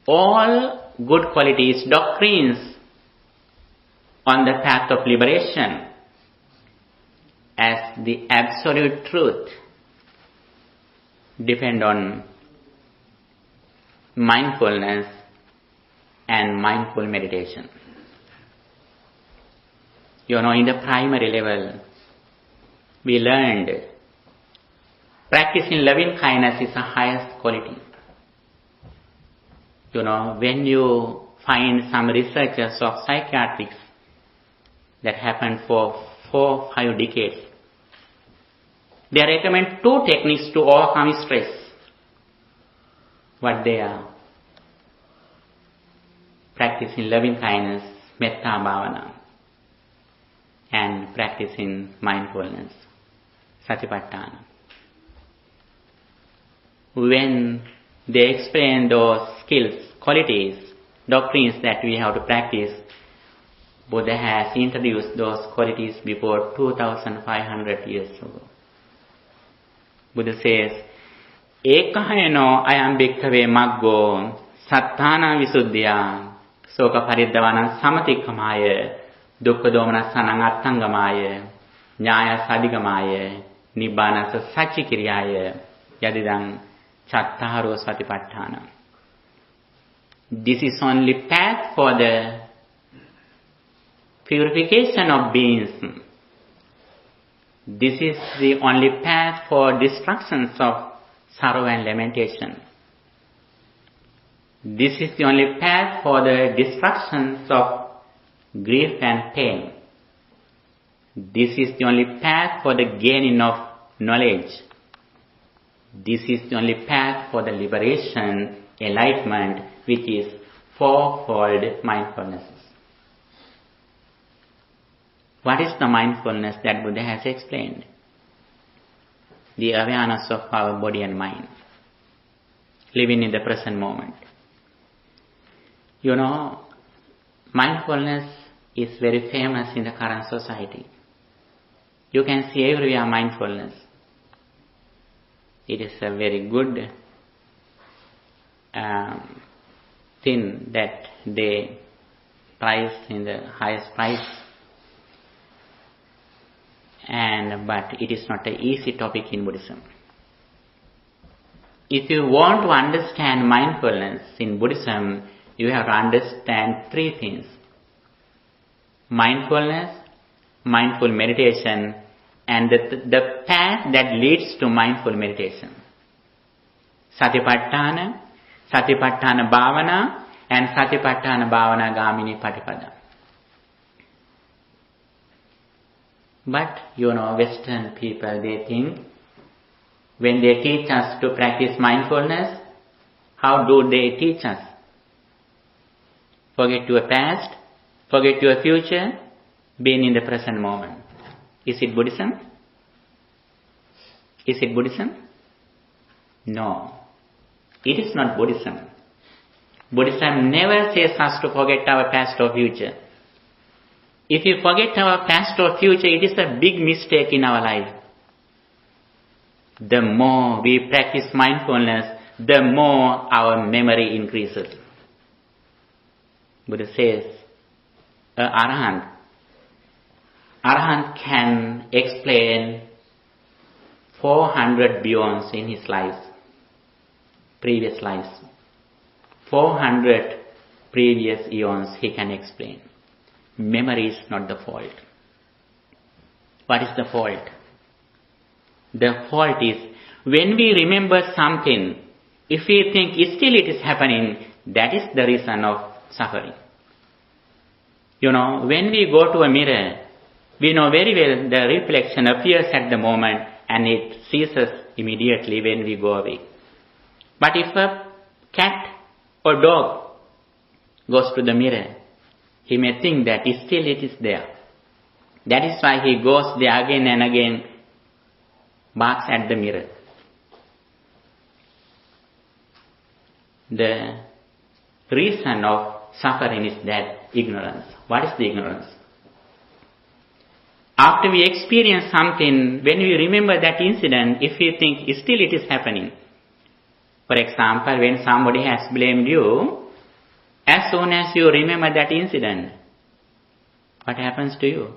All good qualities, doctrines on the path of liberation as the absolute truth depend on mindfulness and mindful meditation. In the primary level, we learned practicing loving kindness is the highest quality. When you find some researchers of psychiatrics that happened for 4-5 decades, they recommend 2 techniques to overcome stress. What they are? Practicing loving kindness, metta bhavana, and practicing mindfulness, satipatthana. When they explain those skills, qualities, doctrines that we have to practice, Buddha has introduced those qualities before 2,500 years ago. Buddha says, Ekahayano ayam bhikkhave maggo sattana visuddhya soka pariddavanam samatikkamaya dukkha domanassanam attangamaya nyaya sadigamaya nibbanasa sachikiriyaya yadidam chattaro satipatthana. This is only path for the purification of beings. This is the only path for destructions of sorrow and lamentation. This is the only path for the destructions of grief and pain. This is the only path for the gaining of knowledge. This is the only path for the liberation, enlightenment, which is fourfold mindfulness. What is the mindfulness that Buddha has explained? The awareness of our body and mind, living in the present moment. Mindfulness is very famous in the current society. You can see everywhere mindfulness. It is a very good thing that they price in the highest price. But it is not an easy topic in Buddhism. If you want to understand mindfulness in Buddhism, you have to understand 3 things. mindfulness, mindful meditation, and the path that leads to mindful meditation. Satipatthana, Satipatthana Bhavana, and Satipatthana Bhavana Gamini Patipada. But, Western people, they think, when they teach us to practice mindfulness, how do they teach us? Forget your past, forget your future, being in the present moment. Is it Buddhism? Is it Buddhism? No. It is not Buddhism. Buddhism never says us to forget our past or future. If we forget our past or future, it is a big mistake in our life. The more we practice mindfulness, the more our memory increases. Buddha says, Arahant can explain 400 beyonds in his lives, previous lives. 400 previous eons he can explain. Memory is not the fault. What is the fault? The fault is when we remember something, if we think still it is happening, that is the reason of suffering. When we go to a mirror, we know very well the reflection appears at the moment and it ceases immediately when we go away. But if a cat or dog goes to the mirror, he may think that still it is there. That is why he goes there again and again, barks at the mirror. The reason of suffering is that ignorance. What is the ignorance? After we experience something, when we remember that incident, if we think still it is happening. For example, when somebody has blamed you, as soon as you remember that incident, what happens to you?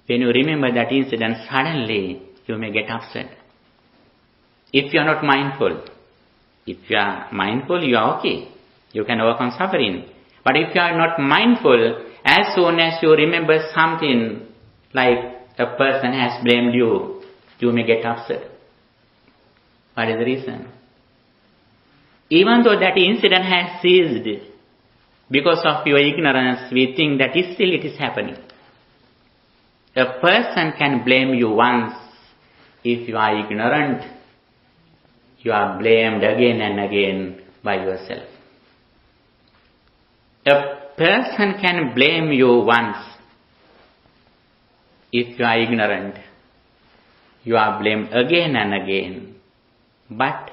When you remember that incident, suddenly you may get upset. If you are not mindful, if you are mindful, you are okay. You can overcome suffering. But if you are not mindful, as soon as you remember something like a person has blamed you, you may get upset. What is the reason? Even though that incident has ceased, because of your ignorance, we think that still it is happening. A person can blame you once. If you are ignorant, you are blamed again and again by yourself. A person can blame you once. If you are ignorant, you are blamed again and again. But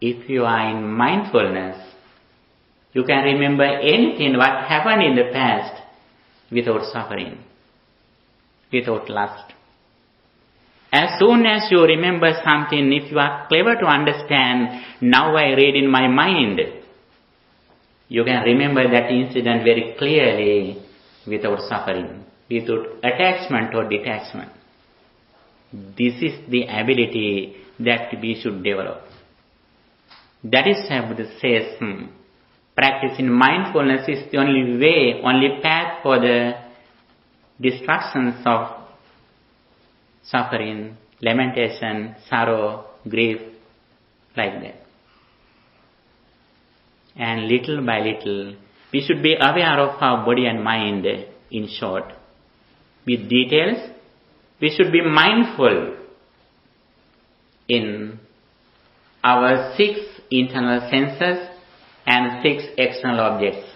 if you are in mindfulness, you can remember anything what happened in the past without suffering, without lust. As soon as you remember something, if you are clever to understand, now I read in my mind, you can remember that incident very clearly without suffering, without attachment or detachment. This is the ability that we should develop. That is why Buddha says, practicing mindfulness is the only way, only path for the destructions of suffering, lamentation, sorrow, grief, like that. And little by little, we should be aware of our body and mind, in short. With details, we should be mindful in our 6 internal senses and 6 external objects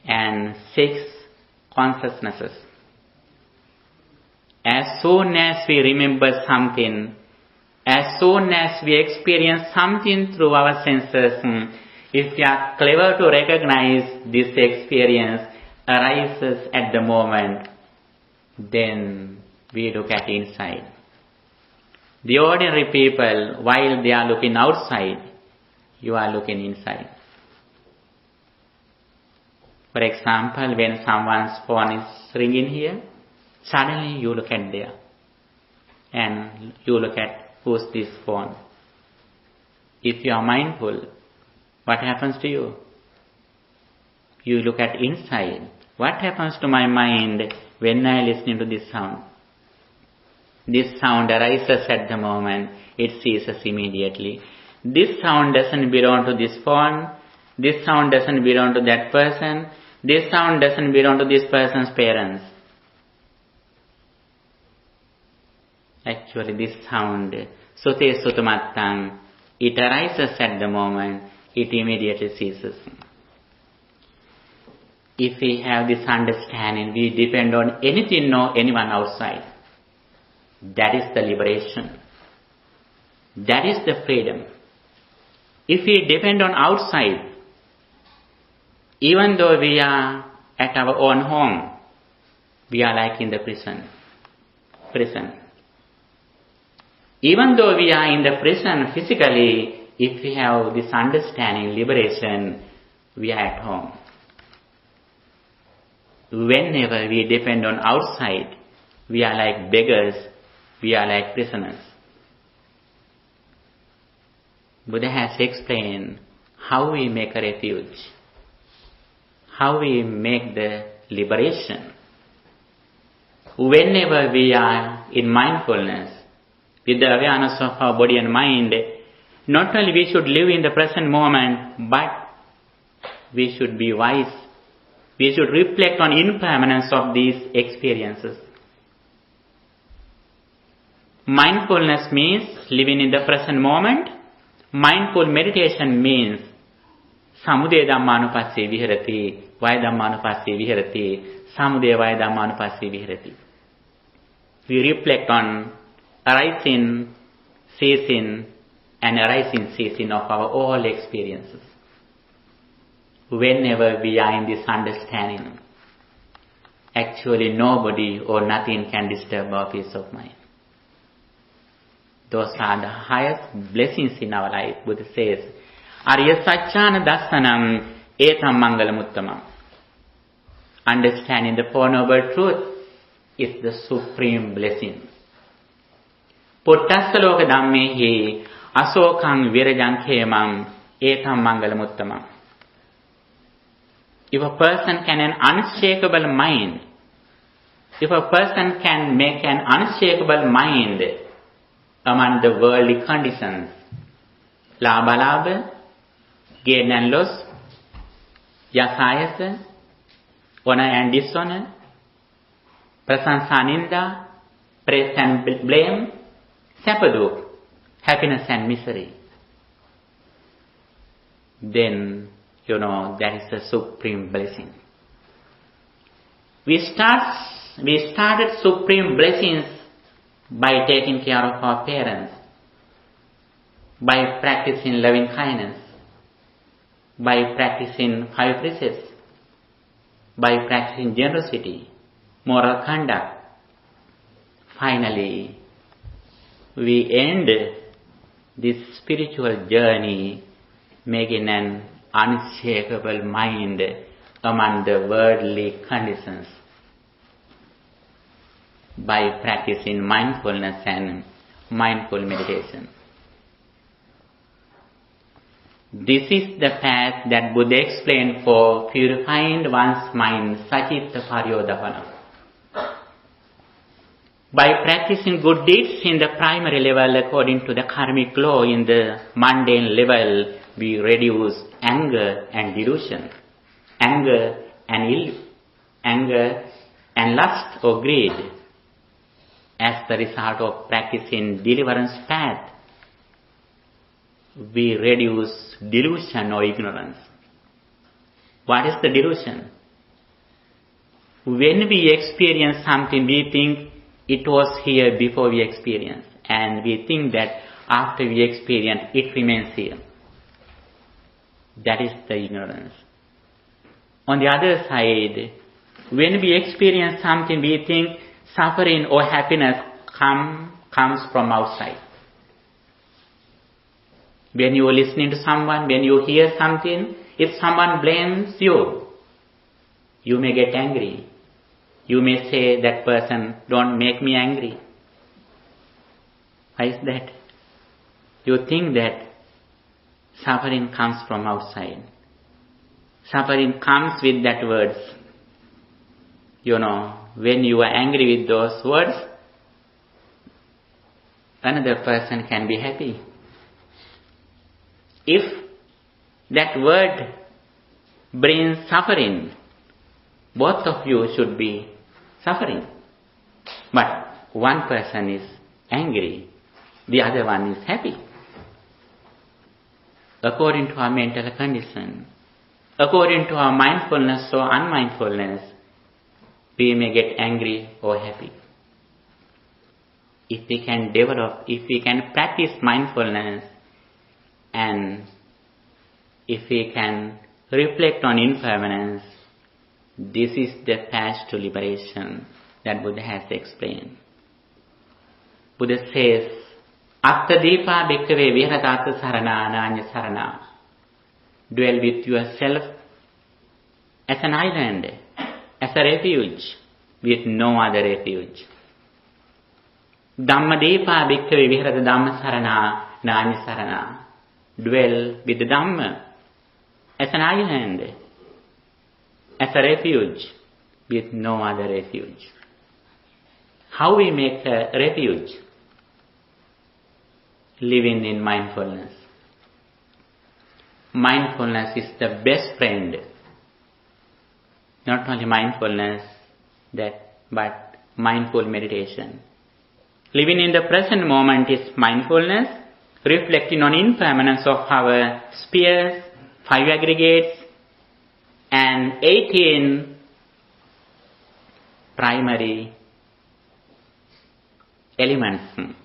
and 6 consciousnesses. As soon as we remember something, as soon as we experience something through our senses, if we are clever to recognize this experience arises at the moment, then we look at inside. The ordinary people, while they are looking outside, you are looking inside. For example, when someone's phone is ringing here, suddenly you look at there and you look at who's this phone. If you are mindful, what happens to you? You look at inside. What happens to my mind when I listen to this sound? This sound arises at the moment. It ceases immediately. This sound doesn't belong to this phone. This sound doesn't belong to that person. This sound doesn't belong to this person's parents. Actually, this sound, sute sutumattang, it arises at the moment, it immediately ceases. If we have this understanding, we depend on anything or anyone outside. That is the liberation. That is the freedom. If we depend on outside, even though we are at our own home, we are like in the prison. Even though we are in the prison physically, if we have this understanding, liberation, we are at home. Whenever we depend on outside, we are like beggars, we are like prisoners. Buddha has explained how we make a refuge, how we make the liberation. Whenever we are in mindfulness, with the awareness of our body and mind, not only we should live in the present moment, but we should be wise. We should reflect on impermanence of these experiences. Mindfulness means living in the present moment. Mindful meditation means samudaya dhammanupassī viharati, vaya dhammanupassī viharati, samudaya vaya dhammanupassī viharati. We reflect on arising, ceasing, and arising, ceasing of our all experiences. Whenever we are in this understanding, actually nobody or nothing can disturb our peace of mind. Those are the highest blessings in our life. Buddha says, Arya Satchana Dasanam Etam Mangalamuttamam. Understanding the Four Noble Truths is the supreme blessing. Puttassa Dhammehi Asokang Virajang Khemam Etam Mangalamuttamam. If a person can an unshakable mind, if a person can make an unshakable mind among the worldly conditions, labha, gain and loss, yasayasa, honor and dishonor, prasansa ninda, praise and blame, sapaduk, happiness and misery, then that is the supreme blessing. We started supreme blessings by taking care of our parents, by practicing loving kindness, by practicing five precepts, by practicing generosity, moral conduct. Finally, we end this spiritual journey making an unshakable mind among the worldly conditions by practicing mindfulness and mindful meditation. This is the path that Buddha explained for purifying one's mind, sacitta pariyodapana. By practicing good deeds in the primary level according to the karmic law, in the mundane level, we reduce anger and delusion, anger and lust or greed. As the result of practicing deliverance path, we reduce delusion or ignorance. What is the delusion? When we experience something, we think it was here before we experienced, and we think that after we experience, it remains here. That is the ignorance. On the other side, when we experience something, we think suffering or happiness comes from outside. When you are listening to someone, when you hear something, if someone blames you, you may get angry. You may say, that person, don't make me angry. Why is that? You think that suffering comes from outside. Suffering comes with that words. When you are angry with those words, another person can be happy. If that word brings suffering, both of you should be suffering. But one person is angry, the other one is happy. According to our mental condition, according to our mindfulness or unmindfulness, we may get angry or happy. If we can practice mindfulness, and if we can reflect on impermanence, this is the path to liberation that Buddha has explained. Buddha says, Atta Deepa Bhikkhave Viharatata Sarana Nanya Sarana. Dwell with yourself as an island, as a refuge, with no other refuge. Dhamma Deepa Bhikkhave Viharata Dhamma Sarana Nanya Sarana. Dwell with the Dhamma as an island, as a refuge, with no other refuge. How we make a refuge? Living in mindfulness. Mindfulness is the best friend. Not only mindfulness, but mindful meditation. Living in the present moment is mindfulness, reflecting on impermanence of our spheres, 5 aggregates, and 18 primary elements.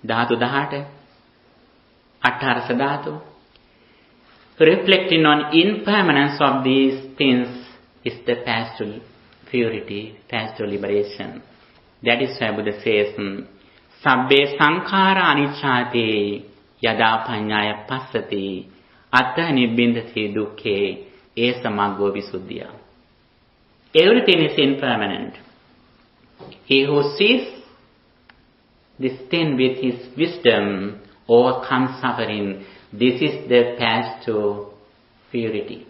Dhatu 18, Atharasa Dhatu. Reflecting on impermanence of these things is the path to purity, path to liberation. That is why Buddha says, Sabbe sankhara anicchati yada panyaya passati atta nibbindati dukkhe esa maggo visuddhya. Everything is impermanent. He who sees this thing with his wisdom overcomes suffering. This is the path to purity.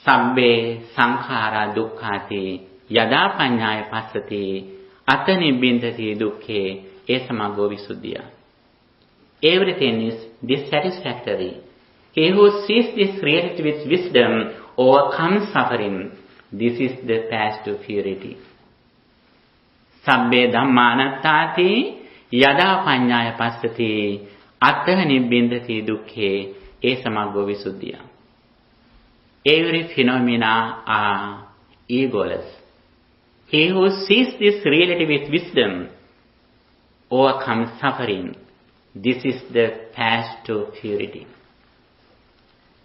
Sabbe sankhara dukkhati yada panyaya passati atta nibbindati dukkhe esa maggo visuddhya. Everything is dissatisfactory. He who sees this reality with wisdom overcomes suffering. This is the path to purity. Sabbe dhammanattati yada panyaya passati atta nibbindati dukkhe esa maggo visuddhya. Every phenomena are egoless. He who sees this reality with wisdom overcomes suffering. This is the path to purity.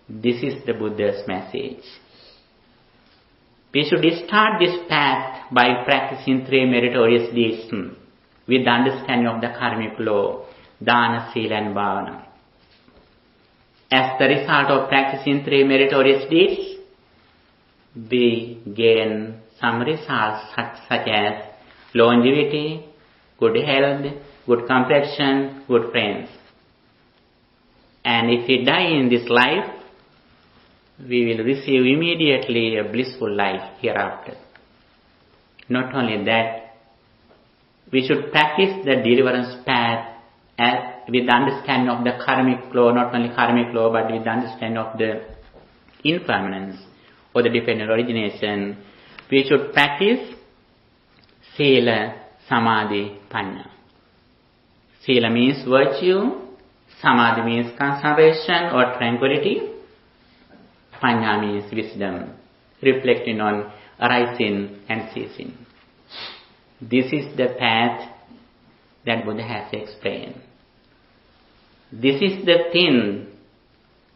This is the Buddha's message. We should start this path by practicing 3 meritorious deeds with the understanding of the karmic law, Dana, Sila and Bana. As the result of practicing 3 meritorious deeds, we gain some results such as longevity, good health, good complexion, good friends. And if we die in this life, we will receive immediately a blissful life hereafter. Not only that, we should practice the deliverance path with the understanding of the karmic law, not only karmic law, but with the understanding of the impermanence or the dependent origination. We should practice Sila, Samadhi, Panya. Sila means virtue, Samadhi means concentration or tranquility, Panya means wisdom, reflecting on arising and ceasing. This is the path that Buddha has explained. This is the thing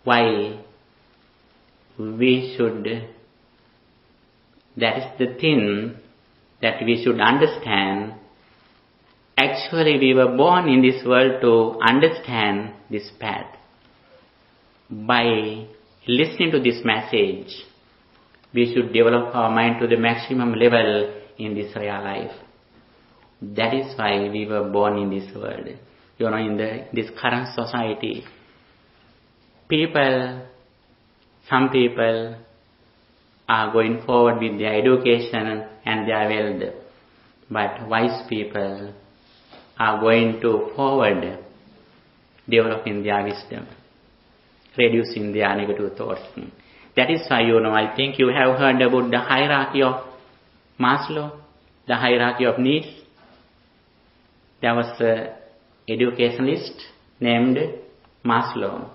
why we should, that is the thing that we should understand. Actually, we were born in this world to understand this path. By listening to this message, we should develop our mind to the maximum level in this real life. That is why we were born in this world. In this current society, some people are going forward with their education and their wealth, but wise people are going to forward developing their wisdom, reducing their negative thoughts. That is why, I think you have heard about the hierarchy of Maslow, the hierarchy of needs. There was an educationalist named Maslow.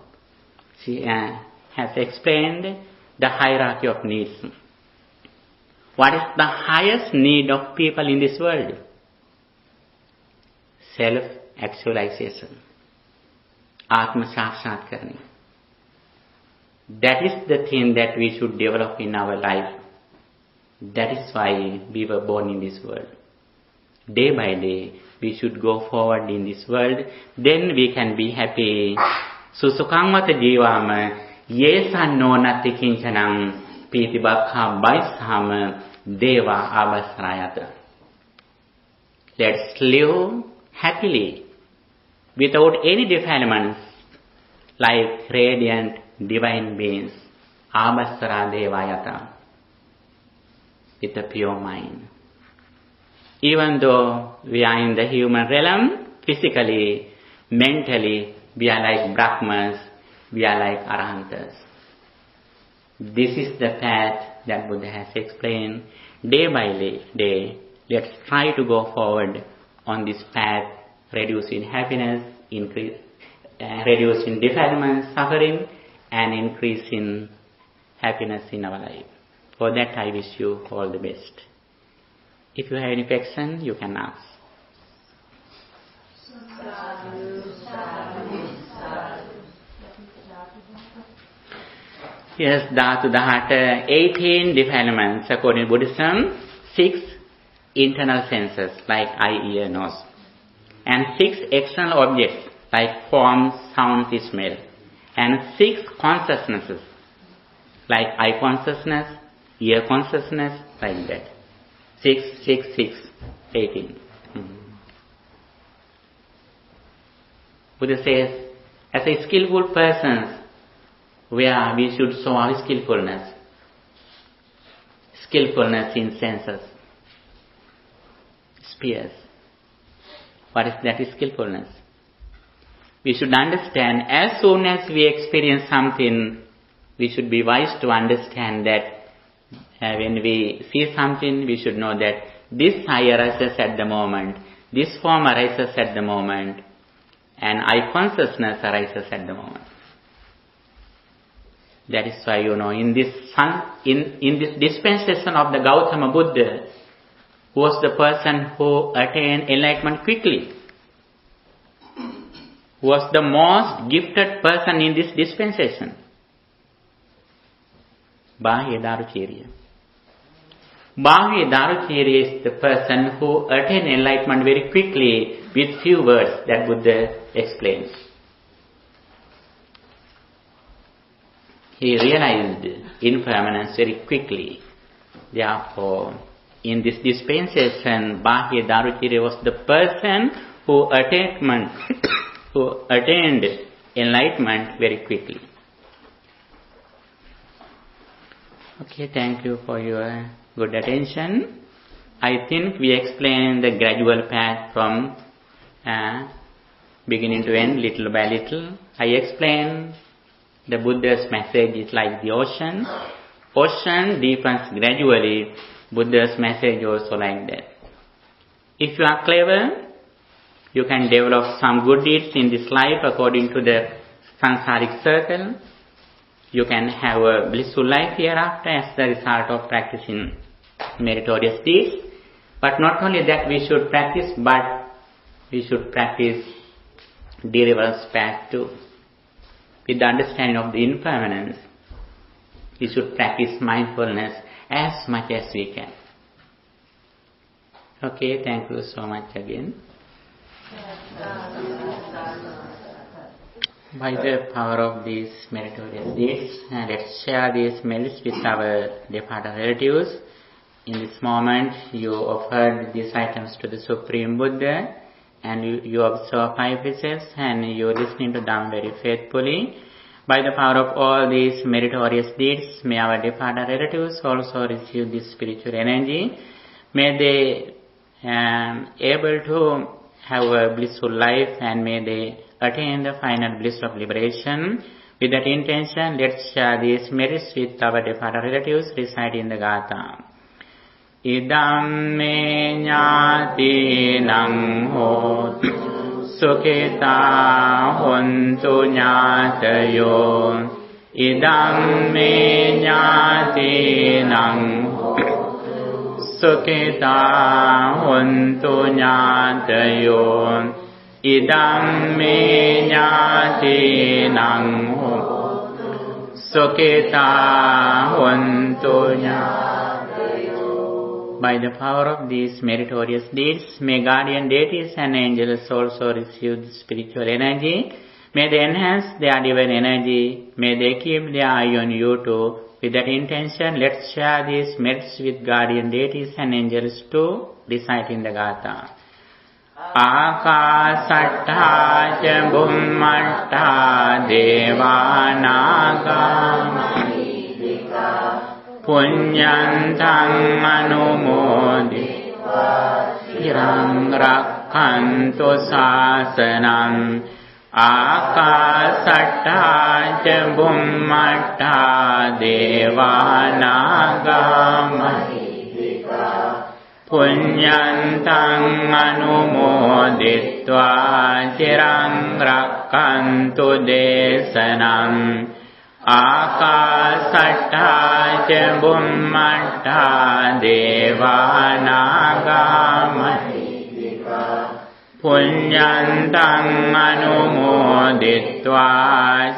She has explained the hierarchy of needs. What is the highest need of people in this world? Self-actualization. Atma Sakshatkarani. That is the thing that we should develop in our life. That is why we were born in this world. Day by day, we should go forward in this world. Then we can be happy. Susukangmata jivama yesanno nati kinchanam pitibakha vaishama deva abasrayata. Let's live happily, without any defilements, like radiant divine beings, abasra devayata, with a pure mind. Even though we are in the human realm, physically, mentally, we are like Brahmas, we are like Arhantas. This is the path that Buddha has explained. Day by day, let's try to go forward on this path, reducing happiness, reducing defilements, suffering, and increasing happiness in our life. For that, I wish you all the best. If you have any question, you can ask. Yes, Dhatu Dhata, 18 defilements according to Buddhism, 6 internal senses like eye, ear, nose, and 6 external objects like form, sound, smell, and 6 consciousnesses like eye consciousness, ear consciousness, like that. 6, 18. Buddha says, as a skillful person, where we should show our skillfulness. Skillfulness in senses. Spheres. What is that skillfulness? We should understand, as soon as we experience something, we should be wise to understand that when we see something, we should know that this eye arises at the moment, this form arises at the moment, and eye consciousness arises at the moment. That is why, in this dispensation of the Gautama Buddha, who was the person who attained enlightenment quickly, who was the most gifted person in this dispensation, Bahya Daruchirya. Bahya Daruchirya is the person who attained enlightenment very quickly with few words that Buddha explains. He realized impermanence very quickly. Therefore, in this dispensation, Bahya Daruchirya was the person who attained enlightenment very quickly. Okay, thank you for your good attention. I think we explained the gradual path from beginning to end, little by little. I explained the Buddha's message is like the ocean. Ocean deepens gradually. Buddha's message also like that. If you are clever, you can develop some good deeds in this life according to the samsaric circle. You can have a blissful life hereafter as the result of practicing meritorious deeds. But not only that we should practice, but we should practice deliverance path too. With the understanding of the impermanence, we should practice mindfulness as much as we can. Okay, thank you so much again. By the power of these meritorious deeds, let's share these merits with our departed relatives. In this moment, you offered these items to the Supreme Buddha, and you observe 5 precepts, and you listening to them very faithfully. By the power of all these meritorious deeds, may our departed relatives also receive this spiritual energy. May they able to have a blissful life, and may they attain the final bliss of liberation. With that intention, let's share these merits with our departed relatives. Recite in the Gatha. Idam me ñāti nang hotu sukhita hontu ñātayo. Idam me ñāti nang hotu sukhita hontu ñātayo. Idam me ñāti nang hotu sukhita hontu ñātayo. By the power of these meritorious deeds, may guardian deities and angels also receive the spiritual energy. May they enhance their divine energy. May they keep their eye on you too. With that intention, let's share these merits with guardian deities and angels too. Recite in the Gatha. Akasattha ca bhummattha devānaga Punyantang anumoditva cirang rakkantu sasanam. Akasattha ca bhummattha devānaga Punyantang anumoditva cirang rakkantu desanam. Akasattha ca bhummattha devānaga Punyantang anumoditva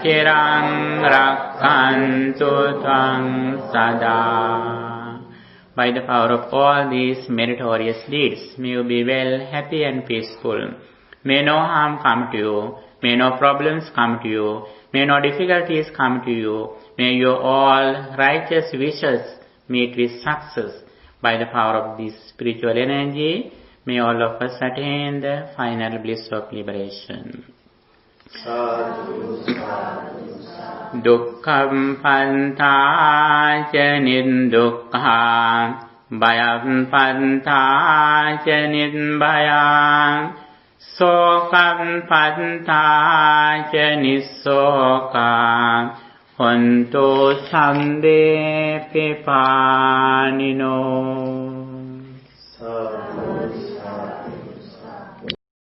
cirang rakkantu tvaṃ sada. By the power of all these meritorious deeds, may you be well, happy and peaceful. May no harm come to you. May no problems come to you. May no difficulties come to you. May your all righteous wishes meet with success. By the power of this spiritual energy, may all of us attain the final bliss of liberation. Sadhu, sadhu, sadhu. Dukkham pantha ca niddukkha, bhayam pantha ca nidbhayam. Sokam pantha ca nissoka, hontu sabbe pipanino.